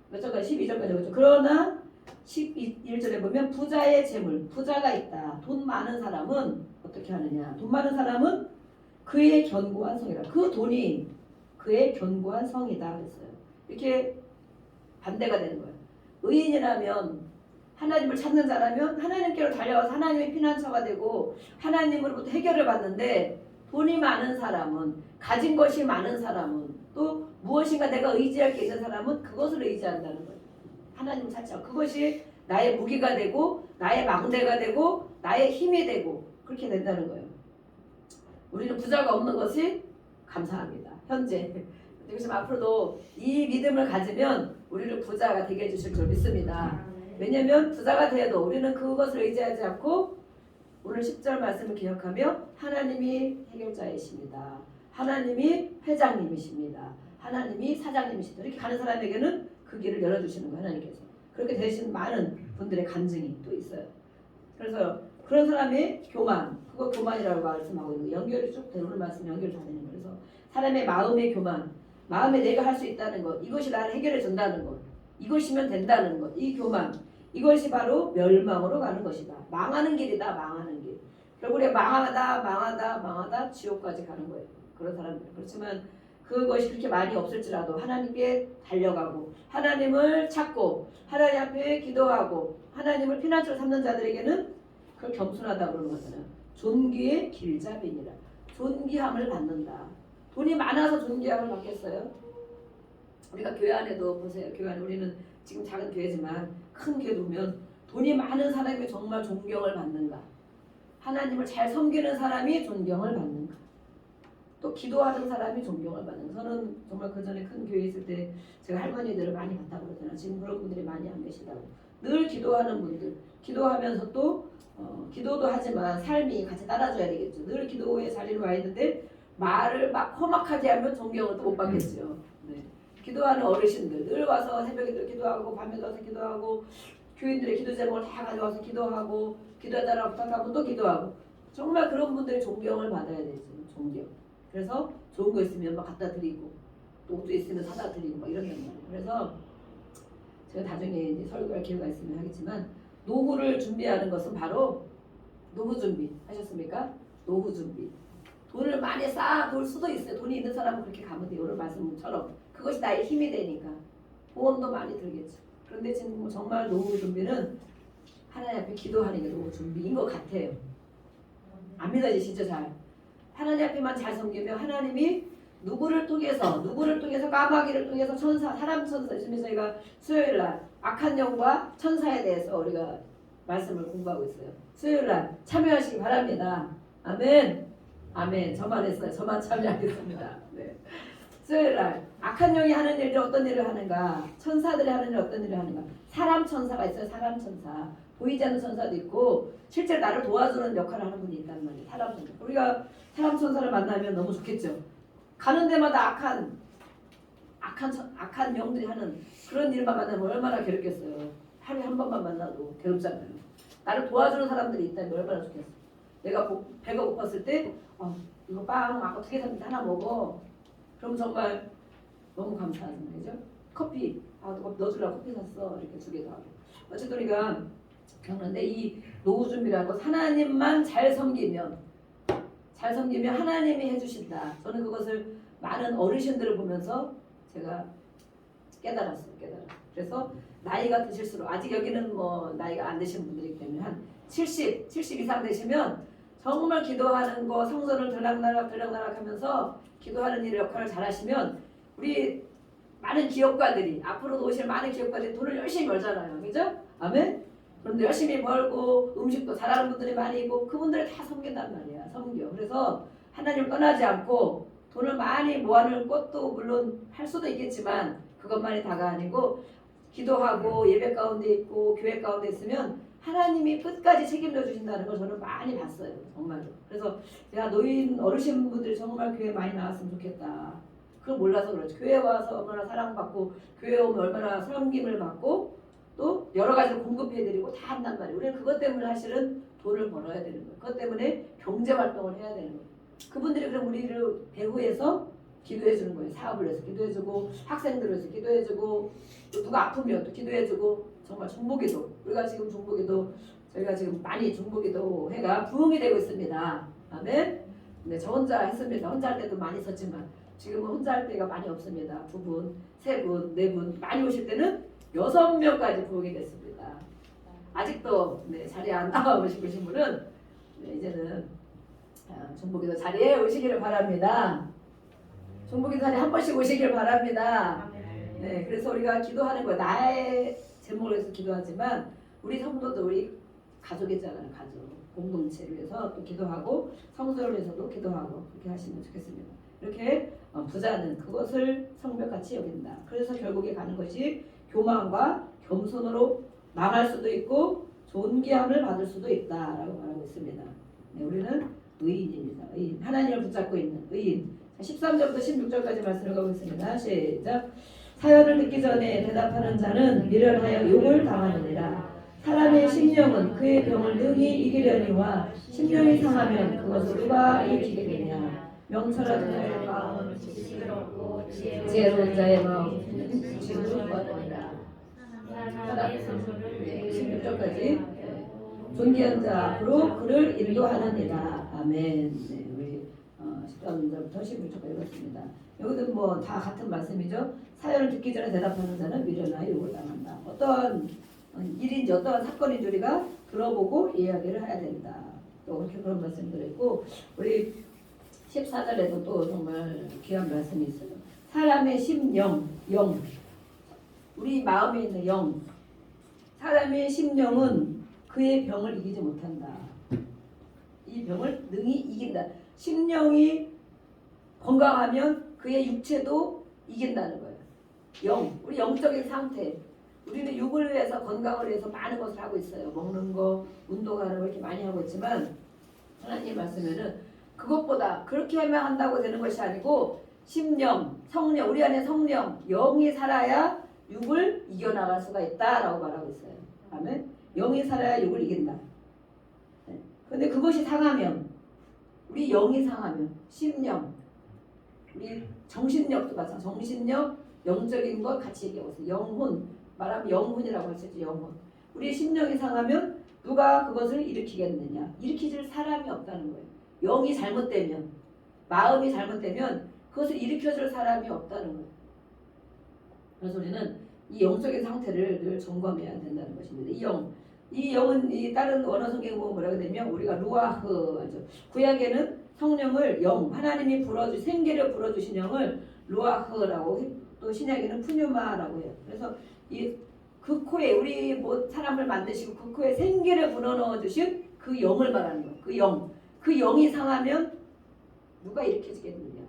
몇 절까지 12절까지 그렇죠. 그러나 11절에 보면 부자의 재물 부자가 있다. 돈 많은 사람은 어떻게 하느냐? 돈 많은 사람은 그의 견고한 성이라. 그 돈이 그의 견고한 성이다 그랬어요. 이렇게 반대가 되는 거예요. 의인이라면 하나님을 찾는 자라면 하나님께로 달려와서 하나님의 피난처가 되고 하나님으로부터 해결을 받는데 돈이 많은 사람은 가진 것이 많은 사람은 또 무엇인가 내가 의지할 게 있는 사람은 그것을 의지한다는 거예요. 하나님 자체. 그것이 나의 무기가 되고 나의 망대가 되고 나의 힘이 되고 그렇게 된다는 거예요. 우리는 부자가 없는 것이 감사합니다. 현재. 그래서 앞으로도 이 믿음을 가지면 우리를 부자가 되게 해주실 줄 믿습니다. 왜냐하면 부자가 되어도 우리는 그것을 의지하지 않고 오늘 10절 말씀을 기억하며 하나님이 해결자이십니다. 하나님이 회장님이십니다. 하나님이 사장님이십니다. 이렇게 가는 사람에게는 그 길을 열어주시는 거예요. 하나님께서. 그렇게 되신 많은 분들의 간증이 또 있어요. 그래서 그런 사람의 교만, 그거 교만이라고 말씀하고 있는 거예요. 연결이 쭉 되는 오늘 말씀 연결이 다 되는 거예요. 그래서 사람의 마음의 교만, 마음에 내가 할 수 있다는 것, 이것이 나를 해결해 준다는 것, 이것이면 된다는 것, 이 교만, 이것이 바로 멸망으로 가는 것이다. 망하는 길이다. 망하는 길. 결국에 망하다 지옥까지 가는 거예요. 그런 사람들. 그렇지만 그것이 그렇게 많이 없을지라도 하나님께 달려가고 하나님을 찾고 하나님 앞에 기도하고 하나님을 피난처로 삼는 자들에게는 그걸 겸손하다고 그러는 거잖아요. 존귀의 길잡이니라. 존귀함을 받는다. 돈이 많아서 존귀함을 받겠어요? 우리가 교회 안에도 보세요. 교회 안에 우리는 지금 작은 교회지만 큰 교회 보면 돈이 많은 사람이 정말 존경을 받는가? 하나님을 잘 섬기는 사람이 존경을 받는가? 또 기도하는 사람이 존경을 받는가? 저는 정말 그 전에 큰 교회에 있을 때 제가 할머니들을 많이 봤다고 그러잖아요. 지금 그런 분들이 많이 안 계시다고. 늘 기도하는 분들, 기도하면서 또 기도도 하지만 삶이 같이 따라줘야 되겠죠. 늘 기도의 자리로 와 있는데 말을 막 험악하게 하면 존경을 또 못 받겠죠. 네. 기도하는 어르신들 늘 와서 새벽에도 기도하고 밤에도 와서 기도하고 교인들의 기도 제목을 다 가져와서 기도하고 기도하다가 부탁하면 또 기도하고 정말 그런 분들이 존경을 받아야 되죠. 존경. 그래서 좋은 거 있으면 막 갖다 드리고 또 옷도 있으면 사다 드리고 막 이런단 말이에요. 그래서 제가 나중에 이제 설교할 기회가 있으면 하겠지만 노후를 준비하는 것은 바로 노후 준비 하셨습니까? 노후 준비. 돈을 많이 쌓아둘 수도 있어요. 돈이 있는 사람은 그렇게 가면 돼요. 오늘 말씀처럼 그것이 나의 힘이 되니까 보험도 많이 들겠죠. 그런데 지금 정말 노후 준비는 하나님 앞에 기도하는 게 노후 준비인 것 같아요. 안 믿어지시죠? 잘. 하나님 앞에만 잘 섬기면 하나님이 누구를 통해서 까마귀를 통해서 천사, 사람 천사. 지금 저희가 수요일날 악한 영과 천사에 대해서 우리가 말씀을 공부하고 있어요. 수요일날 참여하시기 바랍니다. 아멘. 아멘. 저만 했어요. 저만 참여하겠습니다. 네. 수요일날 악한 영이 하는 일들 어떤 일을 하는가? 천사들이 하는 일 어떤 일을 하는가? 사람 천사가 있어요. 사람 천사. 보이지 않는 천사도 있고 실제 나를 도와주는 역할을 하는 분이 있단 말이에요. 사람 천사. 우리가 사람 천사를 만나면 너무 좋겠죠. 가는 데마다 악한 영들이 하는 그런 일만 만나면 얼마나 괴롭겠어요. 하루에 한 번만 만나도 괴롭잖아요. 나를 도와주는 사람들이 있다면 얼마나 좋겠어. 내가 배가 고팠을 때 이거 빵 아까 2개 샀는데 하나 먹어. 그럼 정말 너무 감사하잖아요. 그죠? 커피 누가 넣어주려고 커피 샀어. 이렇게 2개도 하고. 어쨌든 우리가 겪는데 이 노후 준비라는 것 하나님만 잘 섬기면 하나님이 해주신다. 저는 그것을 많은 어르신들을 보면서 제가 깨달았어요. 그래서 나이가 드실수록 아직 여기는 뭐 나이가 안 되신 분들이기 때문에 한 70 이상 되시면 정말 기도하는 거 성전을 들락날락 하면서 기도하는 일 역할을 잘 하시면 우리 많은 기업가들이 앞으로도 오실 많은 기업가들이 돈을 열심히 벌잖아요. 그죠? 아멘? 그런데 열심히 벌고 음식도 잘하는 분들이 많이 있고 그분들을 다 섬긴단 말이야. 섬겨. 그래서 하나님을 떠나지 않고 돈을 많이 모아놓은 것도 물론 할 수도 있겠지만 그것만이 다가 아니고 기도하고 예배 가운데 있고 교회 가운데 있으면 하나님이 끝까지 책임져 주신다는 걸 저는 많이 봤어요. 정말로. 그래서 제가 노인 어르신분들이 정말 교회 많이 나왔으면 좋겠다. 그걸 몰라서 그렇죠. 교회 와서 얼마나 사랑받고 교회 오면 얼마나 섬김을 받고 또 여러 가지를 공급해드리고 다 한단 말이에요. 우리는 그것 때문에 사실은 돈을 벌어야 되는 거예요. 그것 때문에 경제활동을 해야 되는 거예요. 그분들이 그럼 우리를 배후에서 기도해 주는 거예요. 사업을 해서 기도해주고 학생들을 위해서 기도해주고 또 누가 아프면 또 기도해주고 정말 중보기도 우리가 지금 중보기도 저희가 지금 많이 중보기도 해가 부흥이 되고 있습니다. 아멘. 네, 저 혼자 했습니다. 혼자 할 때도 많이 썼지만 지금은 혼자 할 때가 많이 없습니다. 2분, 3분, 4분 많이 오실 때는 6명까지 부흥이 됐습니다. 아직도 네, 자리에 안 나와보시고 계신 분은 네, 이제는 중보기도 자리에 오시기를 바랍니다. 중보기도단에 한 번씩 오시길 바랍니다. 네, 그래서 우리가 기도하는 거예요. 나의 제목을 위해서 기도하지만 우리 성도도 우리 가족이잖아요. 가족. 공동체를 위해서 또 기도하고 성도를 위해서도 기도하고 그렇게 하시면 좋겠습니다. 이렇게 부자는 그것을 성벽같이 여긴다. 그래서 결국에 가는 것이 교만과 겸손으로 망할 수도 있고 존귀함을 받을 수도 있다라고 말하고 있습니다. 네, 우리는 의인입니다. 의인. 하나님을 붙잡고 있는 의인. 13절부터 16절까지 말씀을 가보겠습니다. 시작. 사연을 듣기 전에 대답하는 자는 미련하여 욕을 당하느니라. 사람의 심령은 그의 병을 능히 이기려니와 심령이 상하면 그것을 누가 일으키겠느냐. 명철한 자의 마음은 지혜롭고 지혜로운 자의 마음은 지혜로우니라. 16절까지 존귀한 자 앞으로 그를 인도하느니라. 아멘. 네, 우리 13절부터 16절까지 읽었습니다. 여기도 뭐 다 같은 말씀이죠. 사연을 듣기 전에 대답하는 자는 미련하여 욕을 당한다. 어떠한 일인지 어떠한 사건인지 우리가 들어보고 이야기를 해야 된다. 또 그렇게 그런 말씀들이 있고 우리 14절에도 또 정말 귀한 말씀이 있어요. 사람의 심령, 영, 우리 마음에 있는 영, 사람의 심령은 그의 병을 이기지 못한다. 이 병을 능히 이긴다. 심령이 건강하면 그의 육체도 이긴다는 거예요. 영, 우리 영적인 상태. 우리는 육을 위해서 건강을 위해서 많은 것을 하고 있어요. 먹는 거, 운동하는 거 이렇게 많이 하고 있지만 하나님 말씀에는 그것보다 그렇게 하면 한다고 되는 것이 아니고 심령, 성령, 우리 안에 성령, 영이 살아야 육을 이겨나갈 수가 있다라고 말하고 있어요. 아멘. 영이 살아야 육을 이긴다. 그런데 그것이 상하면 우리 영이 상하면 심령, 우리 정신력도 마찬가지. 정신력, 영적인 것 같이 얘기하고 있어요. 영혼, 말하면 영혼이라고 할 수 있죠. 영혼. 우리 심령이 상하면 누가 그것을 일으키겠느냐. 일으키질 사람이 없다는 거예요. 영이 잘못되면, 마음이 잘못되면 그것을 일으켜줄 사람이 없다는 거예요. 그래서 우리는 이 영적인 상태를 늘 점검해야 된다는 것입니다. 이 영은 이 다른 원어 성경 보면 뭐라고 되면 우리가 루아흐 하죠. 구약에는 성령을 영, 하나님이 생기를 불어주신 영을 루아흐라고, 또 신약에는 푸뉴마라고 해요. 그래서 그 코에 우리 뭐 사람을 만드시고 그 코에 생기를 불어넣어 주신 그 영을 말하는 거예요. 그 영, 그 영이 상하면 누가 일으켜지겠느냐.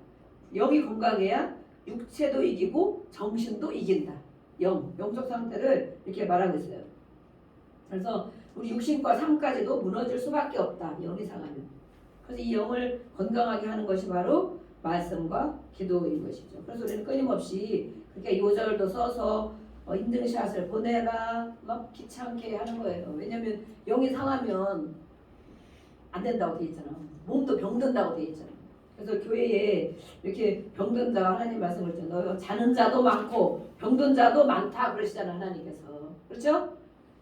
영이 건강해야 육체도 이기고 정신도 이긴다. 영적 상태를 이렇게 말하고 있어요. 그래서 우리 육신과 삶까지도 무너질 수밖에 없다. 영이 상하면. 그래서 이 영을 건강하게 하는 것이 바로 말씀과 기도인 것이죠. 그래서 우리는 끊임없이 그렇게 요절도 써서 인증샷을 보내라 막 귀찮게 하는 거예요. 왜냐하면 영이 상하면 안 된다고 돼 있잖아. 몸도 병든다고 돼 있잖아. 그래서 교회에 이렇게 병든 자 하나님 말씀을 듣잖아요. 자는 자도 많고 병든 자도 많다 그러시잖아요. 하나님께서. 그렇죠?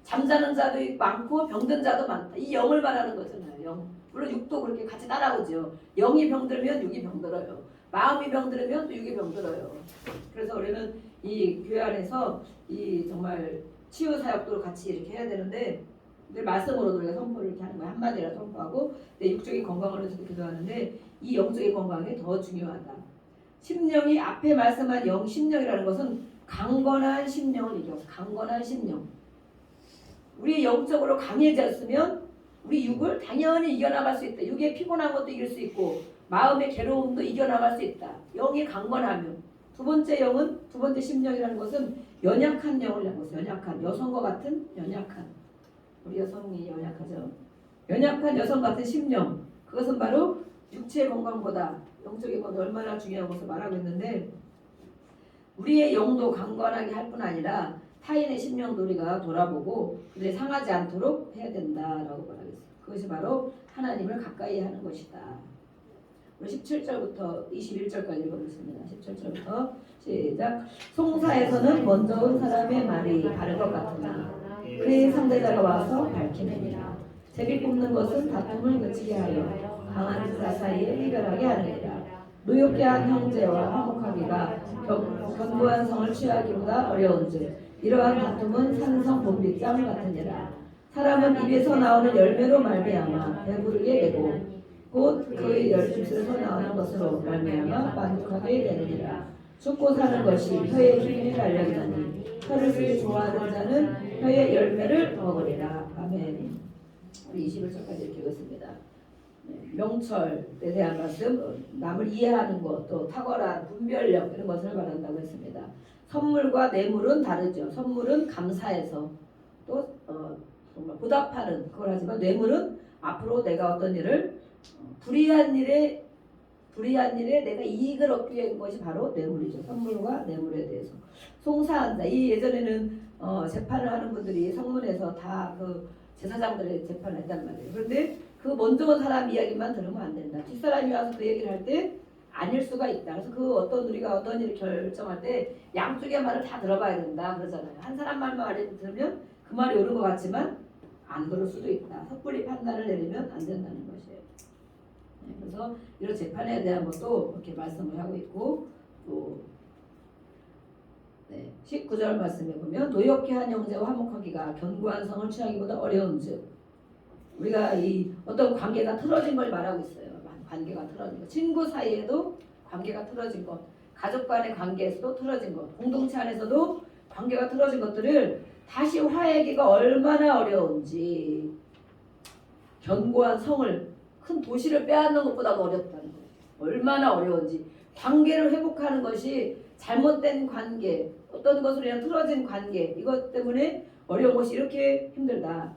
잠자는 자도 많고 병든 자도 많다. 이 영을 말하는 거잖아요. 영. 물론 육도 그렇게 같이 따라오죠. 영이 병들면 육이 병들어요. 마음이 병들면 또 육이 병들어요. 그래서 우리는 이 교회 안에서 이 정말 치유 사역도 같이 이렇게 해야 되는데 늘 말씀으로도 우리가 선포를 이렇게 하는 거예요. 한마디라 선포하고 내 육적인 건강을 위해서도 기도하는데 이 영적인 건강이 더 중요하다. 심령이 앞에 말씀한 심령이라는 것은 강건한 심령을 얘기하고 강건한 심령. 우리 영적으로 강해졌으면 우리 육을 당연히 이겨나갈 수 있다. 육의 피곤한 것도 이길 수 있고 마음의 괴로움도 이겨나갈 수 있다. 영이 강건하면. 두 번째 영은, 두 번째 심령이라는 것은 연약한 영을 얘기하고 있어요. 연약한, 여성과 같은 연약한. 우리 여성이 연약하죠. 연약한 여성 같은 심령. 그것은 바로 육체 건강보다 영적인 건 얼마나 중요한 것을 말하고 있는데 우리의 영도 강건하게 할 뿐 아니라 타인의 심령도 우리가 돌아보고 그들이 상하지 않도록 해야 된다라고 말하고 있어요. 그것이 바로 하나님을 가까이 하는 것이다. 우리 17절부터 21절까지 읽어보겠습니다. 17절부터 시작. 송사에서는 먼저 온 사람의 말이 바른 것 같으나 그의 상대자가 와서 밝히느니라. 제비 뽑는 것은 다툼을 그치게 하여 강한 자 사이에 이별하게 하느니라. 노엽게 한 형제와 화목하기가 견고한 성을 취하기보다 어려운즉 이러한 다툼은 산성 봄빗장 같으니라. 사람은 입에서 나오는 열매로 말미암아 배부르게 되고 곧 그의 열심에서 나오는 것으로 말미암아 만족하게 되느니라. 죽고 사는 것이 혀의 힘이 달력이나니 혀를 쓰기 좋아하는 자는 혀의 열매를 먹으리라. 아멘. 우리 21절까지 이렇게 읽었습니다. 명철에 대한 말씀, 남을 이해하는 것, 또 탁월한 분별력 이런 것을 말한다고 했습니다. 선물과 뇌물은 다르죠. 선물은 감사해서 또 정말 보답하는 그걸 하지만 뇌물은 앞으로 내가 어떤 일을 불의한 일에 내가 이익을 얻기 위한 것이 바로 뇌물이죠. 선물과 뇌물에 대해서 송사한다. 이 예전에는 재판을 하는 분들이 성문에서 다 그 제사장들의 재판을 했단 말이에요. 그런데 그 먼저 온 사람 이야기만 들으면 안 된다. 뒷사람이 와서 그 얘기를 할 때 아닐 수가 있다. 그래서 그 우리가 어떤 일을 결정할 때 양쪽의 말을 다 들어봐야 된다 그러잖아요. 한 사람 말만 들으면 그 말이 옳은 것 같지만 안 그럴 수도 있다. 섣불리 판단을 내리면 안 된다는 것이에요. 네, 그래서 이런 재판에 대한 것도 이렇게 말씀을 하고 있고 또 19절 말씀에 보면 노엽게 한 형제와 화목하기가 견고한 성을 취하기보다 어려운즉 우리가 이 어떤 관계가 틀어진 걸 말하고 있어요. 관계가 틀어진 것, 친구 사이에도 관계가 틀어진 것, 가족 간의 관계에서도 틀어진 것, 공동체 안에서도 관계가 틀어진 것들을 다시 화해하기가 얼마나 어려운지 견고한 성을 큰 도시를 빼앗는 것보다도 어렵다는 거예요. 얼마나 어려운지 관계를 회복하는 것이 잘못된 관계, 어떤 것으로 인한 틀어진 관계 이것 때문에 어려운 것이 이렇게 힘들다.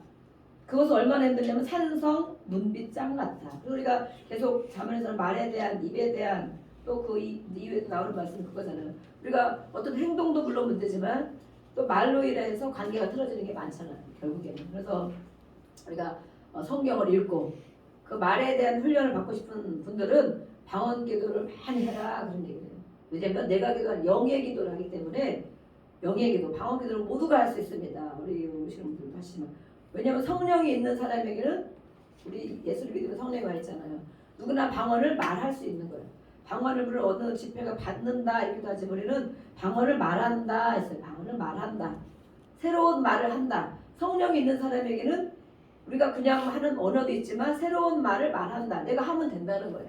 그것은 얼마나 힘들냐면 산성 문빗장 같아. 그리고 우리가 계속 자문에서는 말에 대한 입에 대한 또 그 이후에도 나오는 말씀이 그거잖아요. 우리가 어떤 행동도 물론 문제지만 또 말로 인해서 관계가 틀어지는 게 많잖아요. 결국에는. 그래서 우리가 성경을 읽고 그 말에 대한 훈련을 받고 싶은 분들은 방언 기도를 많이 해라 그런 얘기예요. 왜냐면 내가 기도한 영의 기도를 하기 때문에 영의 기도, 방언 기도를 모두가 할 수 있습니다. 우리 오시는 분들도 하시지만 왜냐면 성령이 있는 사람에게는 우리 예수를 믿으면 성령이 와 있잖아요. 누구나 방언을 말할 수 있는 거예요. 방언을 물론 어느 집회가 받는다 이렇게도 하지 우리는 방언을 말한다 했어요. 방언을 말한다. 새로운 말을 한다. 성령이 있는 사람에게는 우리가 그냥 하는 언어도 있지만 새로운 말을 말한다. 내가 하면 된다는 거야.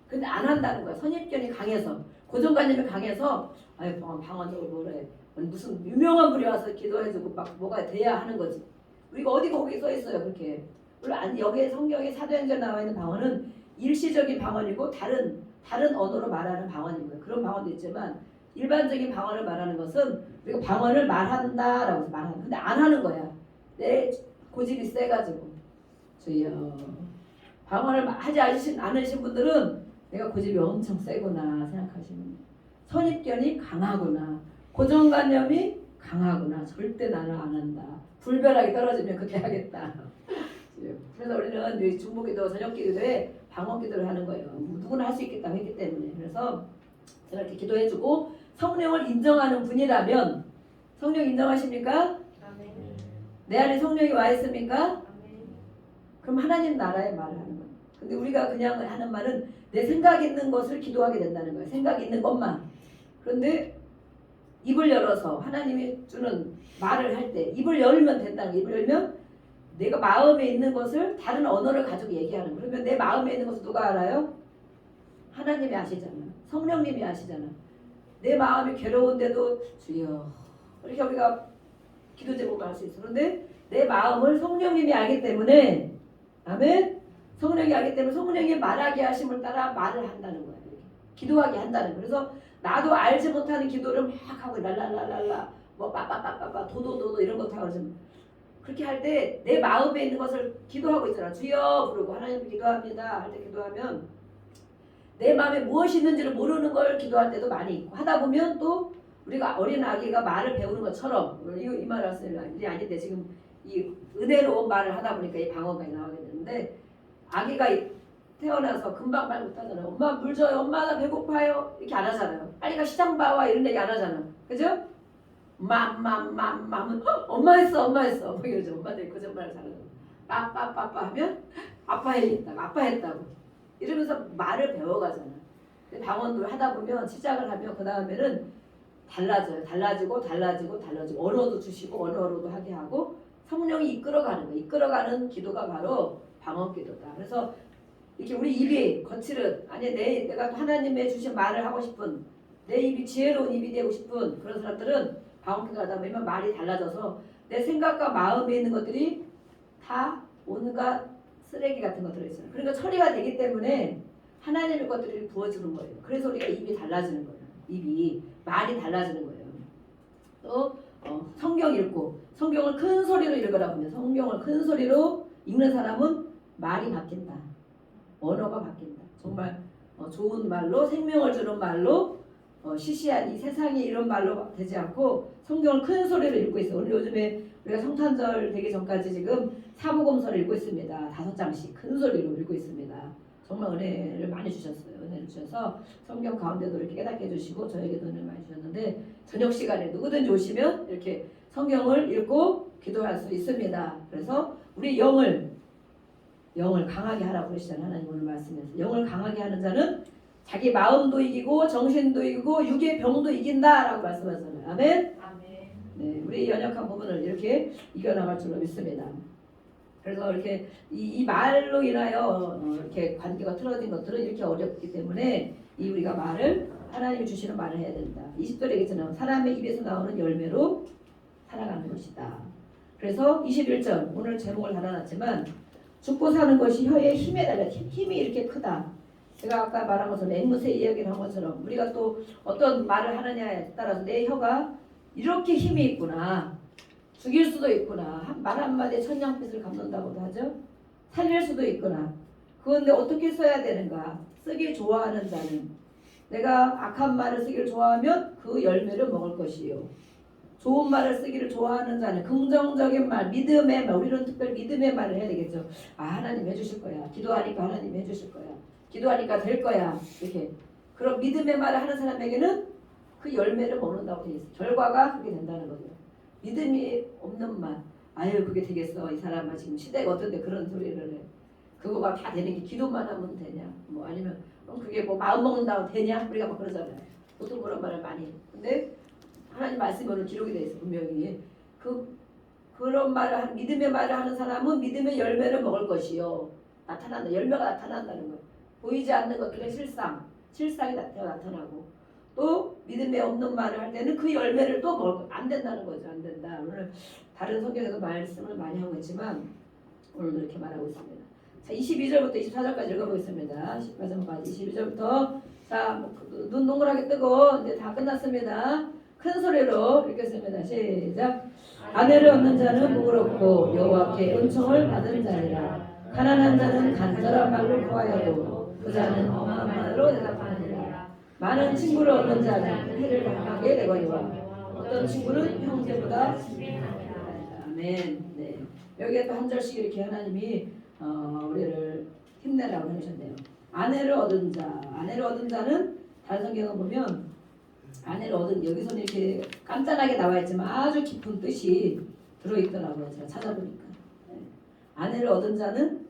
근데 안 한다는 거야. 선입견이 강해서 고정관념이 강해서 아유 방언으로 뭐래 무슨 유명한 분이 와서 기도해주고 막 뭐가 돼야 하는 거지. 우리가 어디 거기 써 있어요 그렇게. 물론 여기에 성경에 사도행전 나와 있는 방언은 일시적인 방언이고 다른 언어로 말하는 방언이고요. 그런 방언도 있지만 일반적인 방언을 말하는 것은 우리가 방언을 말한다라고 해서 말하는. 근데 안 하는 거야. 내 고집이 세가지고 주여 방언을 하지 않으신 분들은 내가 고집이 엄청 세구나 생각하시는 선입견이 강하구나 고정관념이 강하구나 절대 나는 안 한다 불변하게 떨어지면 그렇게 하겠다. 그래서 우리는 중보기도 저녁기도에 방언기도를 하는 거예요. 누구나 할 수 있겠다고 했기 때문에. 그래서 제가 이렇게 기도해주고 성령을 인정하는 분이라면 성령 인정하십니까? 아멘. 내 안에 성령이 와 있습니까? 아멘. 그럼 하나님 나라의 말을 하는 거예요. 근데 우리가 그냥 하는 말은 내 생각 있는 것을 기도하게 된다는 거예요. 생각 있는 것만. 그런데 입을 열어서 하나님이 주는 말을 할 때 입을 열면 된다는 거예요. 입을 열면 내가 마음에 있는 것을 다른 언어를 가지고 얘기하는 거예요. 그러면 내 마음에 있는 것을 누가 알아요? 하나님이 아시잖아. 성령님이 아시잖아. 내 마음이 괴로운데도 주여 이렇게 우리가 기도 제목을 할 수 있어. 그런데 내 마음을 성령님이 알기 때문에 아멘. 성령이 알기 때문에 성령이 말하게 하심을 따라 말을 한다는 거예요. 기도하게 한다는 거예요. 그래서 나도 알지 못하는 기도를 막 하고 랄랄랄랄라 뭐 빠빠빠빠빠 도도도도 이런 것도 하고 좀 그렇게 할 때 내 마음에 있는 것을 기도하고 있잖아. 주여 부르고 하나님 기도합니다 할 때 기도하면 내 마음에 무엇이 있는지를 모르는 걸 기도할 때도 많이 있고 하다 보면 또 우리가 어린 아기가 말을 배우는 것처럼 이 말을 하시는 일이 아닌데 지금 이 은혜로운 말을 하다 보니까 이 방언가 나오게 되는데 아기가 태어나서 금방 말 못하잖아요. 엄마 물 줘요. 엄마 나 배고파요. 이렇게 안 하잖아요. 빨리 가 시장 봐와 이런 얘기 안 하잖아. 그죠? 맘은 엄마 했어 뭐 이러죠. 엄마들이 거짓말을 잘하죠. 빠빠빠빠 하면 아빠 했다고 이러면서 말을 배워가잖아. 근데 방언도 하다 보면 시작을 하면 그 다음에는 달라지고 언어도 주시고 언어로도 하게 하고 성령이 이끌어가는 거예요. 이끌어가는 기도가 바로 방언 기도다. 그래서 이렇게 우리 입이 거칠은 아니 내가 하나님의 주신 말을 하고 싶은 내 입이 지혜로운 입이 되고 싶은 그런 사람들은 방언교회 가다 보면 말이 달라져서 내 생각과 마음에 있는 것들이 다 온갖 쓰레기 같은 것들이 있어요. 그러니까 처리가 되기 때문에 하나님의 것들이 부어지는 거예요. 그래서 우리가 입이 달라지는 거예요. 입이 말이 달라지는 거예요. 또 성경 읽고 성경을 큰 소리로 읽으라고 하면 성경을 큰 소리로 읽는 사람은 말이 바뀐다. 언어가 바뀐다. 정말 좋은 말로 생명을 주는 말로 시시한 이 세상에 이런 말로 되지 않고 성경을 큰 소리로 읽고 있어요. 오늘 요즘에 우리가 성탄절 되기 전까지 지금 사복음서를 읽고 있습니다. 5장씩 큰 소리로 읽고 있습니다. 정말 은혜를 많이 주셨어요. 은혜를 주셔서 성경 가운데도 이렇게 깨닫게 해주시고 저에게도 은혜를 많이 주셨는데 저녁 시간에 누구든지 오시면 이렇게 성경을 읽고 기도할 수 있습니다. 그래서 우리 영을 강하게 하라고 그러시잖아요. 하나님 오늘 말씀에서 영을 강하게 하는 자는 자기 마음도 이기고 정신도 이기고 육의 병도 이긴다라고 말씀하셨잖아요. 아멘. 네, 우리 연약한 부분을 이렇게 이겨나갈 줄로 믿습니다. 그래서 이렇게 이 말로 인하여 이렇게 관계가 틀어진 것들은 이렇게 어렵기 때문에 이 우리가 말을 하나님이 주시는 말을 해야 된다. 20절에 얘기했잖아요. 사람의 입에서 나오는 열매로 살아가는 것이다. 그래서 21절 오늘 제목을 달아놨지만 죽고 사는 것이 혀의 힘에 달려 힘이 이렇게 크다. 제가 아까 말한 것처럼 앵무새 이야기를 한 것처럼 우리가 또 어떤 말을 하느냐에 따라서 내 혀가 이렇게 힘이 있구나. 죽일 수도 있구나. 말 한마디에 천냥빛을 갚는다고도 하죠. 살릴 수도 있구나. 그런데 어떻게 써야 되는가? 쓰길 좋아하는 자는 내가 악한 말을 쓰기를 좋아하면 그 열매를 먹을 것이요. 좋은 말을 쓰기를 좋아하는 자는 긍정적인 말, 믿음의 말, 우리는 특별히 믿음의 말을 해야 되겠죠. 아 하나님 해주실 거야. 기도하니까 하나님 해주실 거야. 기도하니까 될 거야. 이렇게 그런 믿음의 말을 하는 사람에게는 그 열매를 먹는다고 되어 있어요. 결과가 그게 된다는 거죠. 믿음이 없는 말, 아유 그게 되겠어. 이 사람은 지금 시대가 어떤데 그런 소리를 해. 그거가 다 되는 게 기도만 하면 되냐? 뭐 아니면 그게 뭐 마음 먹는다고 되냐? 우리가 막 그러잖아요. 보통 그런 말을 많이. 근데 하나님 말씀으로 기록이 되어 있어요. 분명히 그런 말을 믿음의 말을 하는 사람은 믿음의 열매를 먹을 것이요. 나타난다. 열매가 나타난다는 거예요. 보이지 않는 것들의 실상이 나타나고 또 믿음에 없는 말을 할 때는 그 열매를 또 먹을 안 된다는 거죠. 안 된다. 오늘 다른 성경에도 말씀을 많이 하고 있지만 오늘도 이렇게 말하고 있습니다. 자, 22절부터 24절까지 읽어보겠습니다. 18절까지 22절부터 자, 눈 동그랗게 뜨고 이제 다 끝났습니다. 큰 소리로 읽겠습니다. 시작. 아내를 얻는 자는 부끄럽고 여호와께 은총을 받은 자니라. 가난한 자는 간절한 말로 구하여도 그 자는 엄한 말로 대답하느니라. 많은 친구를 얻는 자는 해를 당하게 되거니와 어떤 친구는 형제보다 아멘. 네. 여기에 또 한 절씩 이렇게 하나님이 우리를 힘내라고 해주셨네요. 아내를 얻은 자는 다른 성경을 보면 아내를 얻은 여기서는 이렇게 깐짠하게 나와 있지만 아주 깊은 뜻이 들어있더라고요. 제가 찾아보니까. 네. 아내를 얻은 자는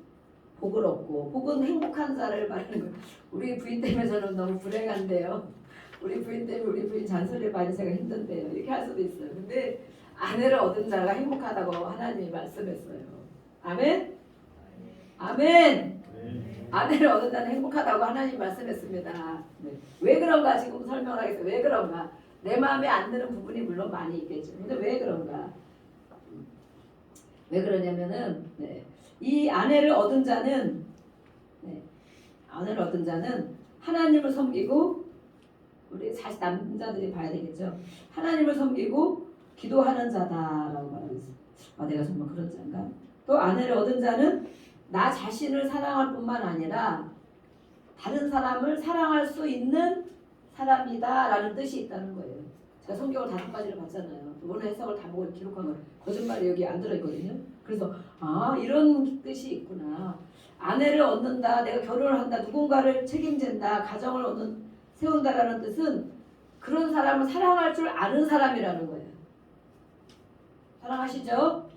복을 얻고 복은 행복한 자를 말하는 거예요. 우리 부인 때문에 저는 너무 불행한데요. 우리 부인 때문에 우리 부인 잔소리를 많이 제가 힘든데요. 이렇게 할 수도 있어요. 근데 아내를 얻은 자가 행복하다고 하나님이 말씀했어요. 아멘? 아멘! 아내를 얻은 자는 행복하다고 하나님 말씀했습니다. 네. 왜 그런가 지금 설명하겠어요. 왜 그런가? 내 마음에 안 드는 부분이 물론 많이 있겠죠. 근데 왜 그런가? 왜 그러냐면은 네. 이 아내를 얻은 자는 하나님을 섬기고 우리 사실 남자들이 봐야 되겠죠. 하나님을 섬기고 기도하는 자다라고 말하고 있어요. 내가 정말 그런 자인가? 또 아내를 얻은 자는 나 자신을 사랑할 뿐만 아니라 다른 사람을 사랑할 수 있는 사람이다라는 뜻이 있다는 거예요. 제가 성경을 5가지를 봤잖아요. 오늘 해석을 다 보고 기록한 거 거짓말이 여기 안 들어있거든요. 그래서 이런 뜻이 있구나. 아내를 얻는다, 내가 결혼을 한다, 누군가를 책임진다, 가정을 세운다라는 뜻은 그런 사람을 사랑할 줄 아는 사람이라는 거예요. 사랑하시죠?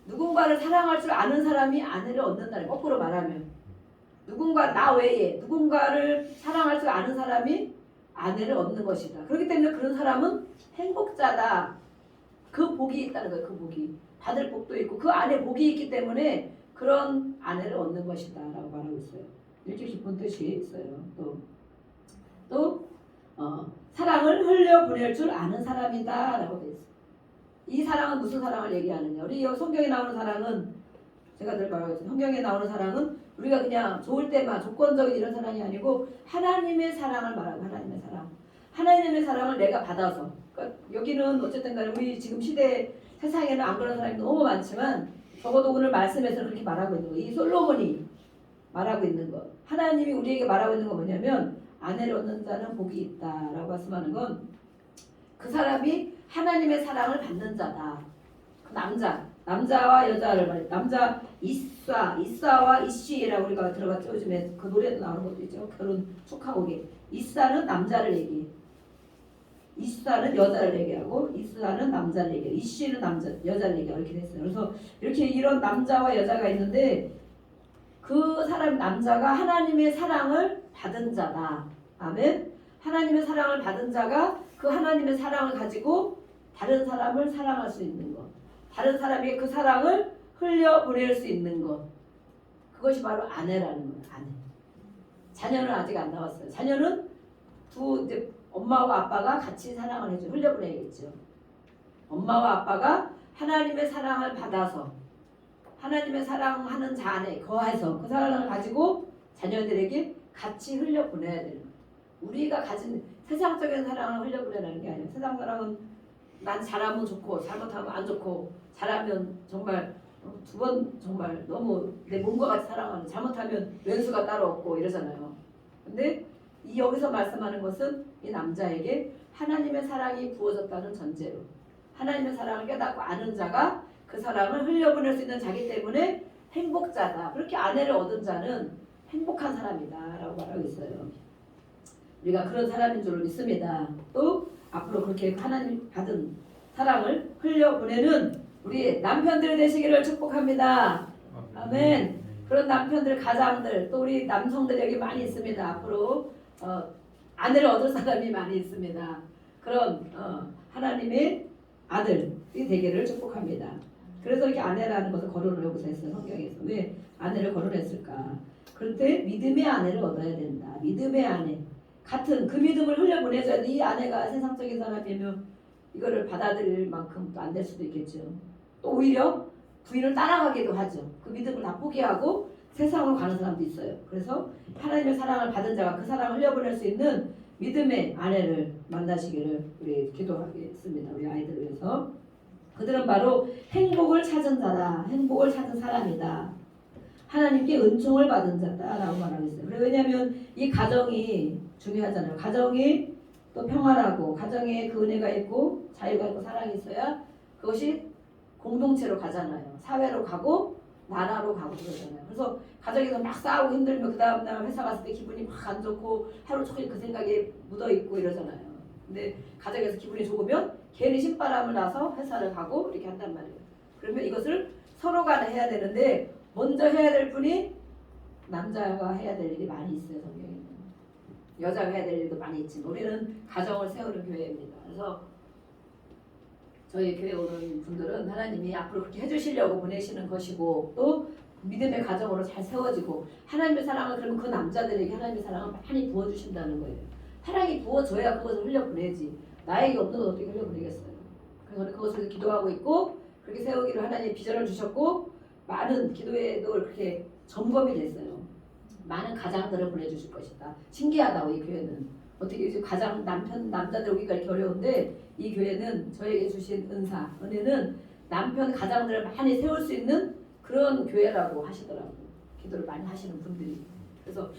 누군가를 사랑할 줄 아는 사람이 아내를 얻는다는 거예요. 거꾸로 말하면 나 외에 누군가를 사랑할 줄 아는 사람이 아내를 얻는 것이다. 그렇기 때문에 그런 사람은 행복자다. 그 복이 있다는 거예요. 그 복이. 받을 복도 있고 그 안에 복이 있기 때문에 그런 아내를 얻는 것이다 라고 말하고 있어요. 일찍 기쁜 뜻이 있어요. 또 사랑을 흘려보낼 줄 아는 사람이다라고 돼 있어요. 이 사랑은 무슨 사랑을 얘기하느냐? 우리 성경에 나오는 사랑은 제가 늘 말하겠습니다. 성경에 나오는 사랑은 우리가 그냥 좋을 때만 조건적인 이런 사랑이 아니고 하나님의 사랑을 말하고 하나님의 사랑. 하나님의 사랑을 내가 받아서. 그러니까 여기는 어쨌든 간에 우리 지금 시대 세상에는 안 그런 사람이 너무 많지만 적어도 오늘 말씀에서는 그렇게 말하고 있는 거예요. 이 솔로몬이 말하고 있는 것. 하나님이 우리에게 말하고 있는 건 뭐냐면 아내를 얻는 자는 복이 있다라고 말씀하는 건 그 사람이 하나님의 사랑을 받는 자다. 그 남자와 여자를 말해. 남자 이사와 이씨라고 우리가 들어갔죠. 요즘에 그 노래도 나오는 것도 있죠. 결혼 축하곡에 이사는 남자를 얘기해. 이사는 여자를 얘기하고 이사는 남자를 얘기해. 이씨는 여자를 얘기하고 이렇게 됐어요. 그래서 이렇게 이런 남자와 여자가 있는데 그 사람 남자가 하나님의 사랑을 받은 자다. 아멘. 하나님의 사랑을 받은 자가 그 하나님의 사랑을 가지고 다른 사람을 사랑할 수 있는 것. 다른 사람이 그 사랑을 흘려보낼 수 있는 것. 그것이 바로 아내라는 거예요. 아내. 자녀는 아직 안 나왔어요. 자녀는 이제 엄마와 아빠가 같이 사랑을 해줘. 흘려보내야겠죠. 엄마와 아빠가 하나님의 사랑을 받아서 하나님의 사랑하는 자 안에 거해서 그 사랑을 가지고 자녀들에게 같이 흘려보내야 되는 거예요. 우리가 가진 세상적인 사랑을 흘려보내는 게 아니에요. 세상 사랑은 난 잘하면 좋고 잘못하면 안 좋고 잘하면 정말 두 번 정말 너무 내 몸과 같이 사랑하는 잘못하면 왼수가 따로 없고 이러잖아요. 근데 이 여기서 말씀하는 것은 이 남자에게 하나님의 사랑이 부어졌다는 전제로 하나님의 사랑을 깨닫고 아는 자가 그 사랑을 흘려보낼 수 있는 자기 때문에 행복자다. 그렇게 아내를 얻은 자는 행복한 사람이다 라고 말하고 있어요. 우리가 그런 사람인 줄 믿습니다. 또 앞으로 그렇게 하나님 받은 사랑을 흘려보내는 우리 남편들 되시기를 축복합니다. 아멘. 그런 남편들, 가장들, 또 우리 남성들 여기 많이 있습니다. 앞으로 아내를 얻을 사람이 많이 있습니다. 그런 하나님의 아들이 되기를 축복합니다. 그래서 이렇게 아내라는 것을 거론을 여기서 했어요. 성경에서. 왜 아내를 거론했을까? 그런데 믿음의 아내를 얻어야 된다. 믿음의 아내. 같은 그 믿음을 흘려보내줘야 돼. 이 아내가 세상적인 사람이면 이거를 받아들일 만큼 또 안 될 수도 있겠죠. 또 오히려 부인을 따라가기도 하죠. 그 믿음을 다 포기하고 세상으로 가는 사람도 있어요. 그래서 하나님의 사랑을 받은 자가 그 사랑을 흘려보낼 수 있는 믿음의 아내를 만나시기를 우리 기도하겠습니다. 우리 아이들을 위해서. 그들은 바로 행복을 찾은 자다. 행복을 찾은 사람이다. 하나님께 은총을 받은 자다라고 말하고 있어요. 왜냐하면 이 가정이 중요하잖아요. 가정이 또 평안하고 가정에 그 은혜가 있고 자유가 있고 사랑이 있어야 그것이 공동체로 가잖아요. 사회로 가고 나라로 가고 그러잖아요. 그래서 가정에서 막 싸우고 힘들면 그 다음날 회사 갔을 때 기분이 막 안 좋고 하루 종일 그 생각에 묻어있고 이러잖아요. 근데 가정에서 기분이 좋으면 괜히 신바람을 나서 회사를 가고 이렇게 한단 말이에요. 그러면 이것을 서로 간에 해야 되는데 먼저 해야 될 분이 남자가 해야 될 일이 많이 있어요. 성경에는. 여자가 해야 될 일도 많이 있지만 우리는 가정을 세우는 교회입니다. 그래서 저희 교회 오는 분들은 하나님이 앞으로 그렇게 해주시려고 보내시는 것이고 또 믿음의 가정으로 잘 세워지고 하나님의 사랑을 그러면 그 남자들에게 하나님의 사랑을 많이 부어주신다는 거예요. 사랑이 부어져야 그것을 흘려보내지. 나에게 없는 건 어떻게 흘려보내겠어요. 그래서 그것을 기도하고 있고 그렇게 세우기를 하나님 비전을 주셨고 많은 기도회도 그렇게 점검이 됐어요. 많은 가장들을 보내주실 것이다. 신기하다고 이 교회는. 어떻게 이제 가장 남자들 오기가 이렇게 어려운데 이 교회는 저에게 주신 은혜는 남편 가장들을 많이 세울 수 있는 그런 교회라고 하시더라고요. 기도를 많이 하시는 분들이. 그래서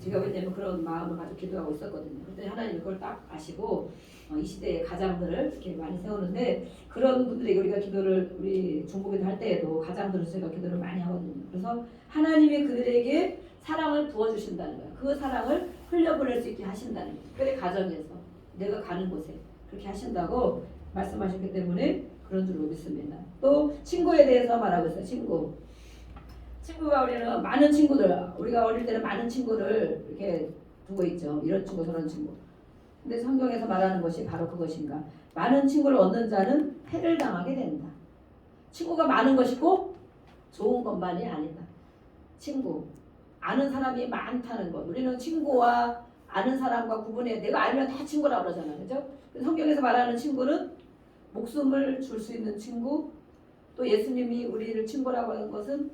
제가 왜냐면 그런 마음을 가지고 기도하고 있었거든요. 그런데 하나님 그걸 딱 아시고 이 시대의 가장들을 이렇게 많이 세우는데 그런 분들에게 우리가 기도를 우리 중보기도 할 때에도 가장들을 제가 기도를 많이 하거든요. 그래서 하나님이 그들에게 사랑을 부어주신다는 거예요. 그 사랑을 흘려보낼 수 있게 하신다는 거예요. 특별히 가정에서 내가 가는 곳에 그렇게 하신다고 말씀하셨기 때문에 그런 줄로 믿습니다. 또 친구에 대해서 말하고 있어요. 친구가 우리는 많은 친구들 우리가 어릴 때는 많은 친구를 이렇게 두고 있죠. 이런 친구 저런 친구. 근데 성경에서 말하는 것이 바로 그것인가. 많은 친구를 얻는 자는 해를 당하게 된다. 친구가 많은 것이고 좋은 것만이 아니다. 친구. 아는 사람이 많다는 것. 우리는 친구와 아는 사람과 구분해. 내가 알면 다 친구라고 그러잖아. 그죠? 성경에서 말하는 친구는 목숨을 줄 수 있는 친구, 또 예수님이 우리를 친구라고 하는 것은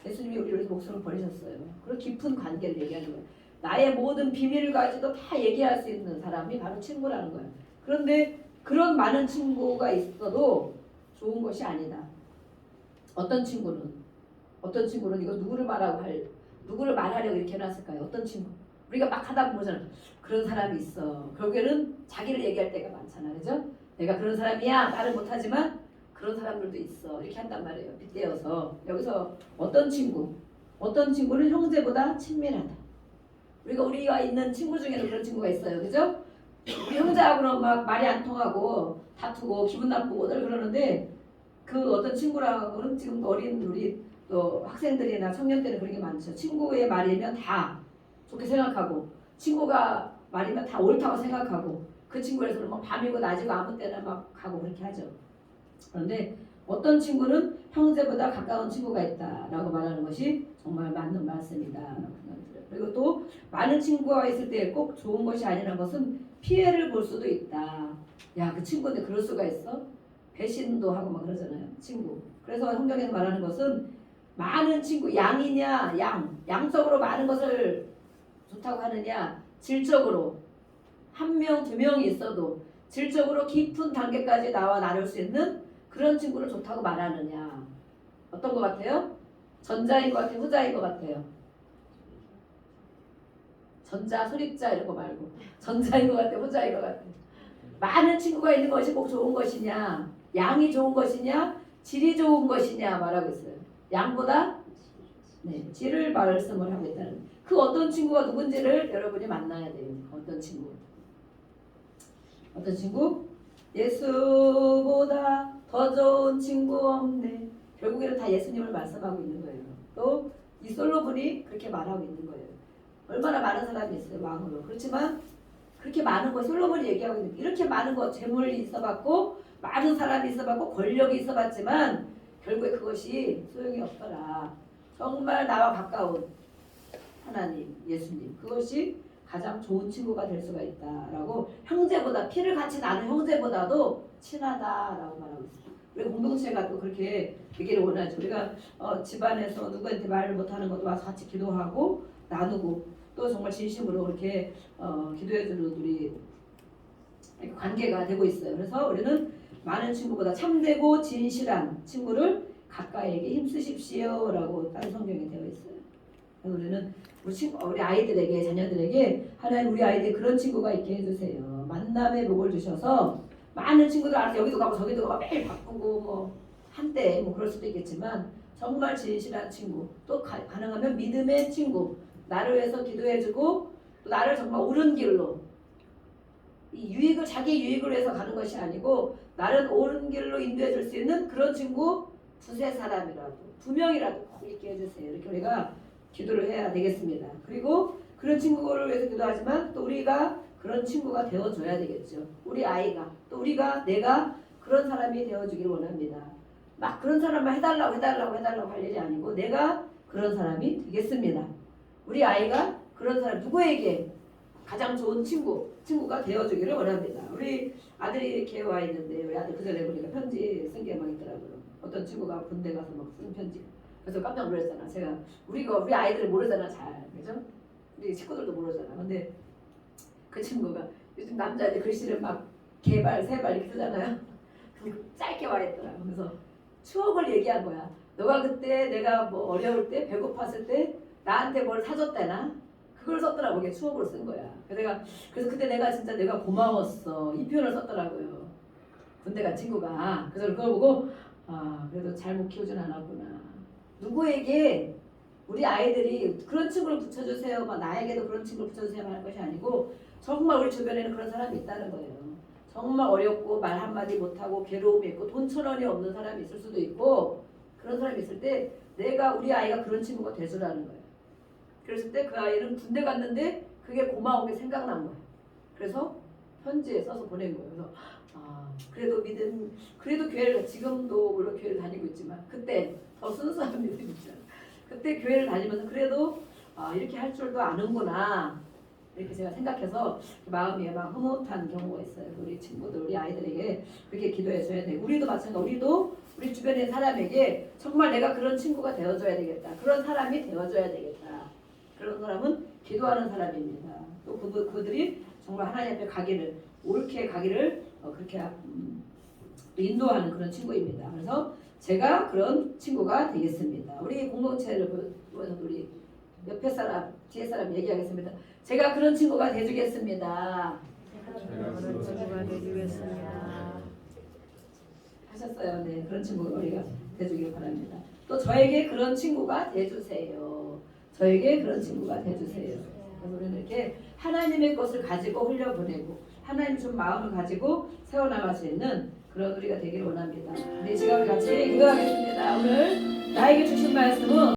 예수님이 우리를 위해서 목숨을 버리셨어요. 그리고 깊은 관계를 얘기하는 거예요. 나의 모든 비밀을 가지고 다 얘기할 수 있는 사람이 바로 친구라는 거예요. 그런데 그런 많은 친구가 있어도 좋은 것이 아니다. 어떤 친구는 이거 누구를 말하려고 이렇게 해놨을까요? 어떤 친구? 우리가 막 하다 보면 그런 사람이 있어. 결국에는 자기를 얘기할 때가 많잖아, 그죠? 내가 그런 사람이야 말을 못하지만 그런 사람들도 있어 이렇게 한단 말이에요. 빗대어서 여기서 어떤 친구는 형제보다 친밀하다. 우리가 있는 친구 중에는 그런 친구가 있어요, 그죠? 우리 형제하고는 막 말이 안 통하고 다투고 기분 나쁘고 그러는데 그 어떤 친구랑은 지금 어린 우리 또 학생들이나 청년 때는 그런 게 많죠. 친구의 말이면 다 좋게 생각하고 친구가 말이면 다 옳다고 생각하고 그 친구에서는 막 밤이고 낮이고 아무 때나 막 가고 그렇게 하죠. 그런데 어떤 친구는 형제보다 가까운 친구가 있다라고 말하는 것이 정말 맞는 말씀이다라고 생각이 들어요. 그리고 또 많은 친구가 있을 때 꼭 좋은 것이 아니라는 것은 피해를 볼 수도 있다. 야, 그 친구인데 그럴 수가 있어? 배신도 하고 막 그러잖아요. 친구. 그래서 성경에서 말하는 것은 많은 친구, 양이냐 양적으로 많은 것을 좋다고 하느냐 질적으로 한 명, 두 명이 있어도 질적으로 깊은 단계까지 나와 나눌 수 있는 그런 친구를 좋다고 말하느냐. 어떤 것 같아요? 전자인 것 같아요? 후자인 것 같아요? 전자, 소립자 이런 거 말고 전자인 것 같아요? 후자인 것 같아요? 많은 친구가 있는 것이 꼭 좋은 것이냐, 양이 좋은 것이냐, 질이 좋은 것이냐 말하고 있어요. 양보다 질을 말씀을 하고 있다는. 그 어떤 친구가 누군지를 여러분이 만나야 돼요. 어떤 친구? 예수보다 더 좋은 친구 없네. 결국에는 다 예수님을 말씀하고 있는 거예요. 또 이 솔로몬이 그렇게 말하고 있는 거예요. 얼마나 많은 사람이 있어요, 왕으로. 그렇지만 그렇게 많은 거 솔로몬이 얘기하고 있는 이렇게 많은 거 재물이 있어봤고 많은 사람이 있어봤고 권력이 있어봤지만 결국에 그것이 소용이 없더라. 정말 나와 가까운 하나님, 예수님, 그것이 가장 좋은 친구가 될 수가 있다라고. 형제보다 피를 같이 나눈 형제보다도 친하다라고 말하고 있습니다. 우리 공동체가 또 그렇게 되기를 원하죠. 우리가 집안에서 누구한테 말을 못하는 것도 와서 같이 기도하고 나누고 또 정말 진심으로 그렇게 기도해주는 우리 관계가 되고 있어요. 그래서 우리는 많은 친구보다 참되고 진실한 친구를 가까이에게 힘쓰십시오라고 다른 성경에 되어 있어요. 그래서 우리는 우리 아이들에게, 자녀들에게 하나님 우리 아이들이 그런 친구가 있게 해주세요. 만남의 복을 주셔서 많은 친구들 알아서 여기도 가고 저기도 가고 매일 바쁘고 뭐 한때 뭐 그럴 수도 있겠지만 정말 진실한 친구, 또 가능하면 믿음의 친구, 나를 위해서 기도해주고 또 나를 정말 옳은 길로 이 유익을 자기 유익을 위해서 가는 것이 아니고 나를 옳은 길로 인도해 줄 수 있는 그런 친구 두세 사람이라도 두 명이라도 꼭 있게 해주세요. 이렇게 우리가 기도를 해야 되겠습니다. 그리고 그런 친구를 위해서 기도하지만 또 우리가 그런 친구가 되어줘야 되겠죠. 우리 아이가 또 내가 그런 사람이 되어주기를 원합니다. 막 그런 사람만 해달라고 할 일이 아니고 내가 그런 사람이 되겠습니다. 우리 아이가 그런 사람 누구에게 가장 좋은 친구가 되어주기를 원합니다. 우리 아들이 이렇게 와 있는데 우리 아들 그전에 보니까 편지 쓴 게 막 있더라고요. 어떤 친구가 군대 가서 막 쓴 편지. 그래서 깜짝 놀랐잖아. 제가 우리 아이들을 모르잖아 잘, 그죠? 우리 친구들도 모르잖아. 근데 그 친구가 요즘 남자애들 글씨를 막 개발, 세발 이렇게 쓰잖아요. 근데 짧게 와 있더라. 그래서 추억을 얘기한 거야. 너가 그때 내가 뭐 어려울 때 배고팠을 때 나한테 뭘 사줬대나? 그걸 썼더라고. 그게 추억으로 쓴 거야. 그래서 그때 내가 고마웠어. 이 표현을 썼더라고요. 군대 간 친구가. 그래서 그걸 보고 그래도 잘못 키우진 않았구나. 누구에게 우리 아이들이 그런 친구를 붙여주세요. 나에게도 그런 친구를 붙여주세요 하는 것이 아니고 정말 우리 주변에는 그런 사람이 있다는 거예요. 정말 어렵고 말 한마디 못하고 괴로움이 있고 돈 1,000원이 없는 사람이 있을 수도 있고 그런 사람이 있을 때 우리 아이가 그런 친구가 되주라는 거예요. 그랬을 때 그 아이는 군대 갔는데 그게 고마운 게 생각난 거예요. 그래서 편지에 써서 보낸 거예요. 그래서 그래도 교회를 지금도 물론 교회를 다니고 있지만 그때 더 순수한 믿음이 있잖아요. 그때 교회를 다니면서 그래도 이렇게 할 줄도 아는구나 이렇게 제가 생각해서 마음이 막 흐뭇한 경우가 있어요. 우리 친구들, 우리 아이들에게 그렇게 기도해줘야 돼. 우리도 마찬가지로 우리도 우리 주변의 사람에게 정말 내가 그런 친구가 되어줘야 되겠다. 그런 사람이 되어줘야 되겠다. 그런 사람은 기도하는 사람입니다. 또 그들이 정말 하나님 앞에 가기를 옳게 가기를 그렇게 인도하는 그런 친구입니다. 그래서 제가 그런 친구가 되겠습니다. 우리 공동체를 보면서 우리 옆에 사람, 뒤에 사람 얘기하겠습니다. 제가 그런 친구가 되주겠습니다. 그런 친구가 되주겠습니다. 하셨어요. 네, 그런 친구가 우리가 되주길 바랍니다. 또 저에게 그런 친구가 되주세요. 저에게 그런 친구가 되주세요. 그래서 우리는 이렇게 하나님의 것을 가지고 흘려보내고 하나님 좀 마음을 가지고 세워나갈 수 있는 그런 우리가 되기를 원합니다. 네, 시간 같이 기도하겠습니다. 오늘 나에게 주신 말씀은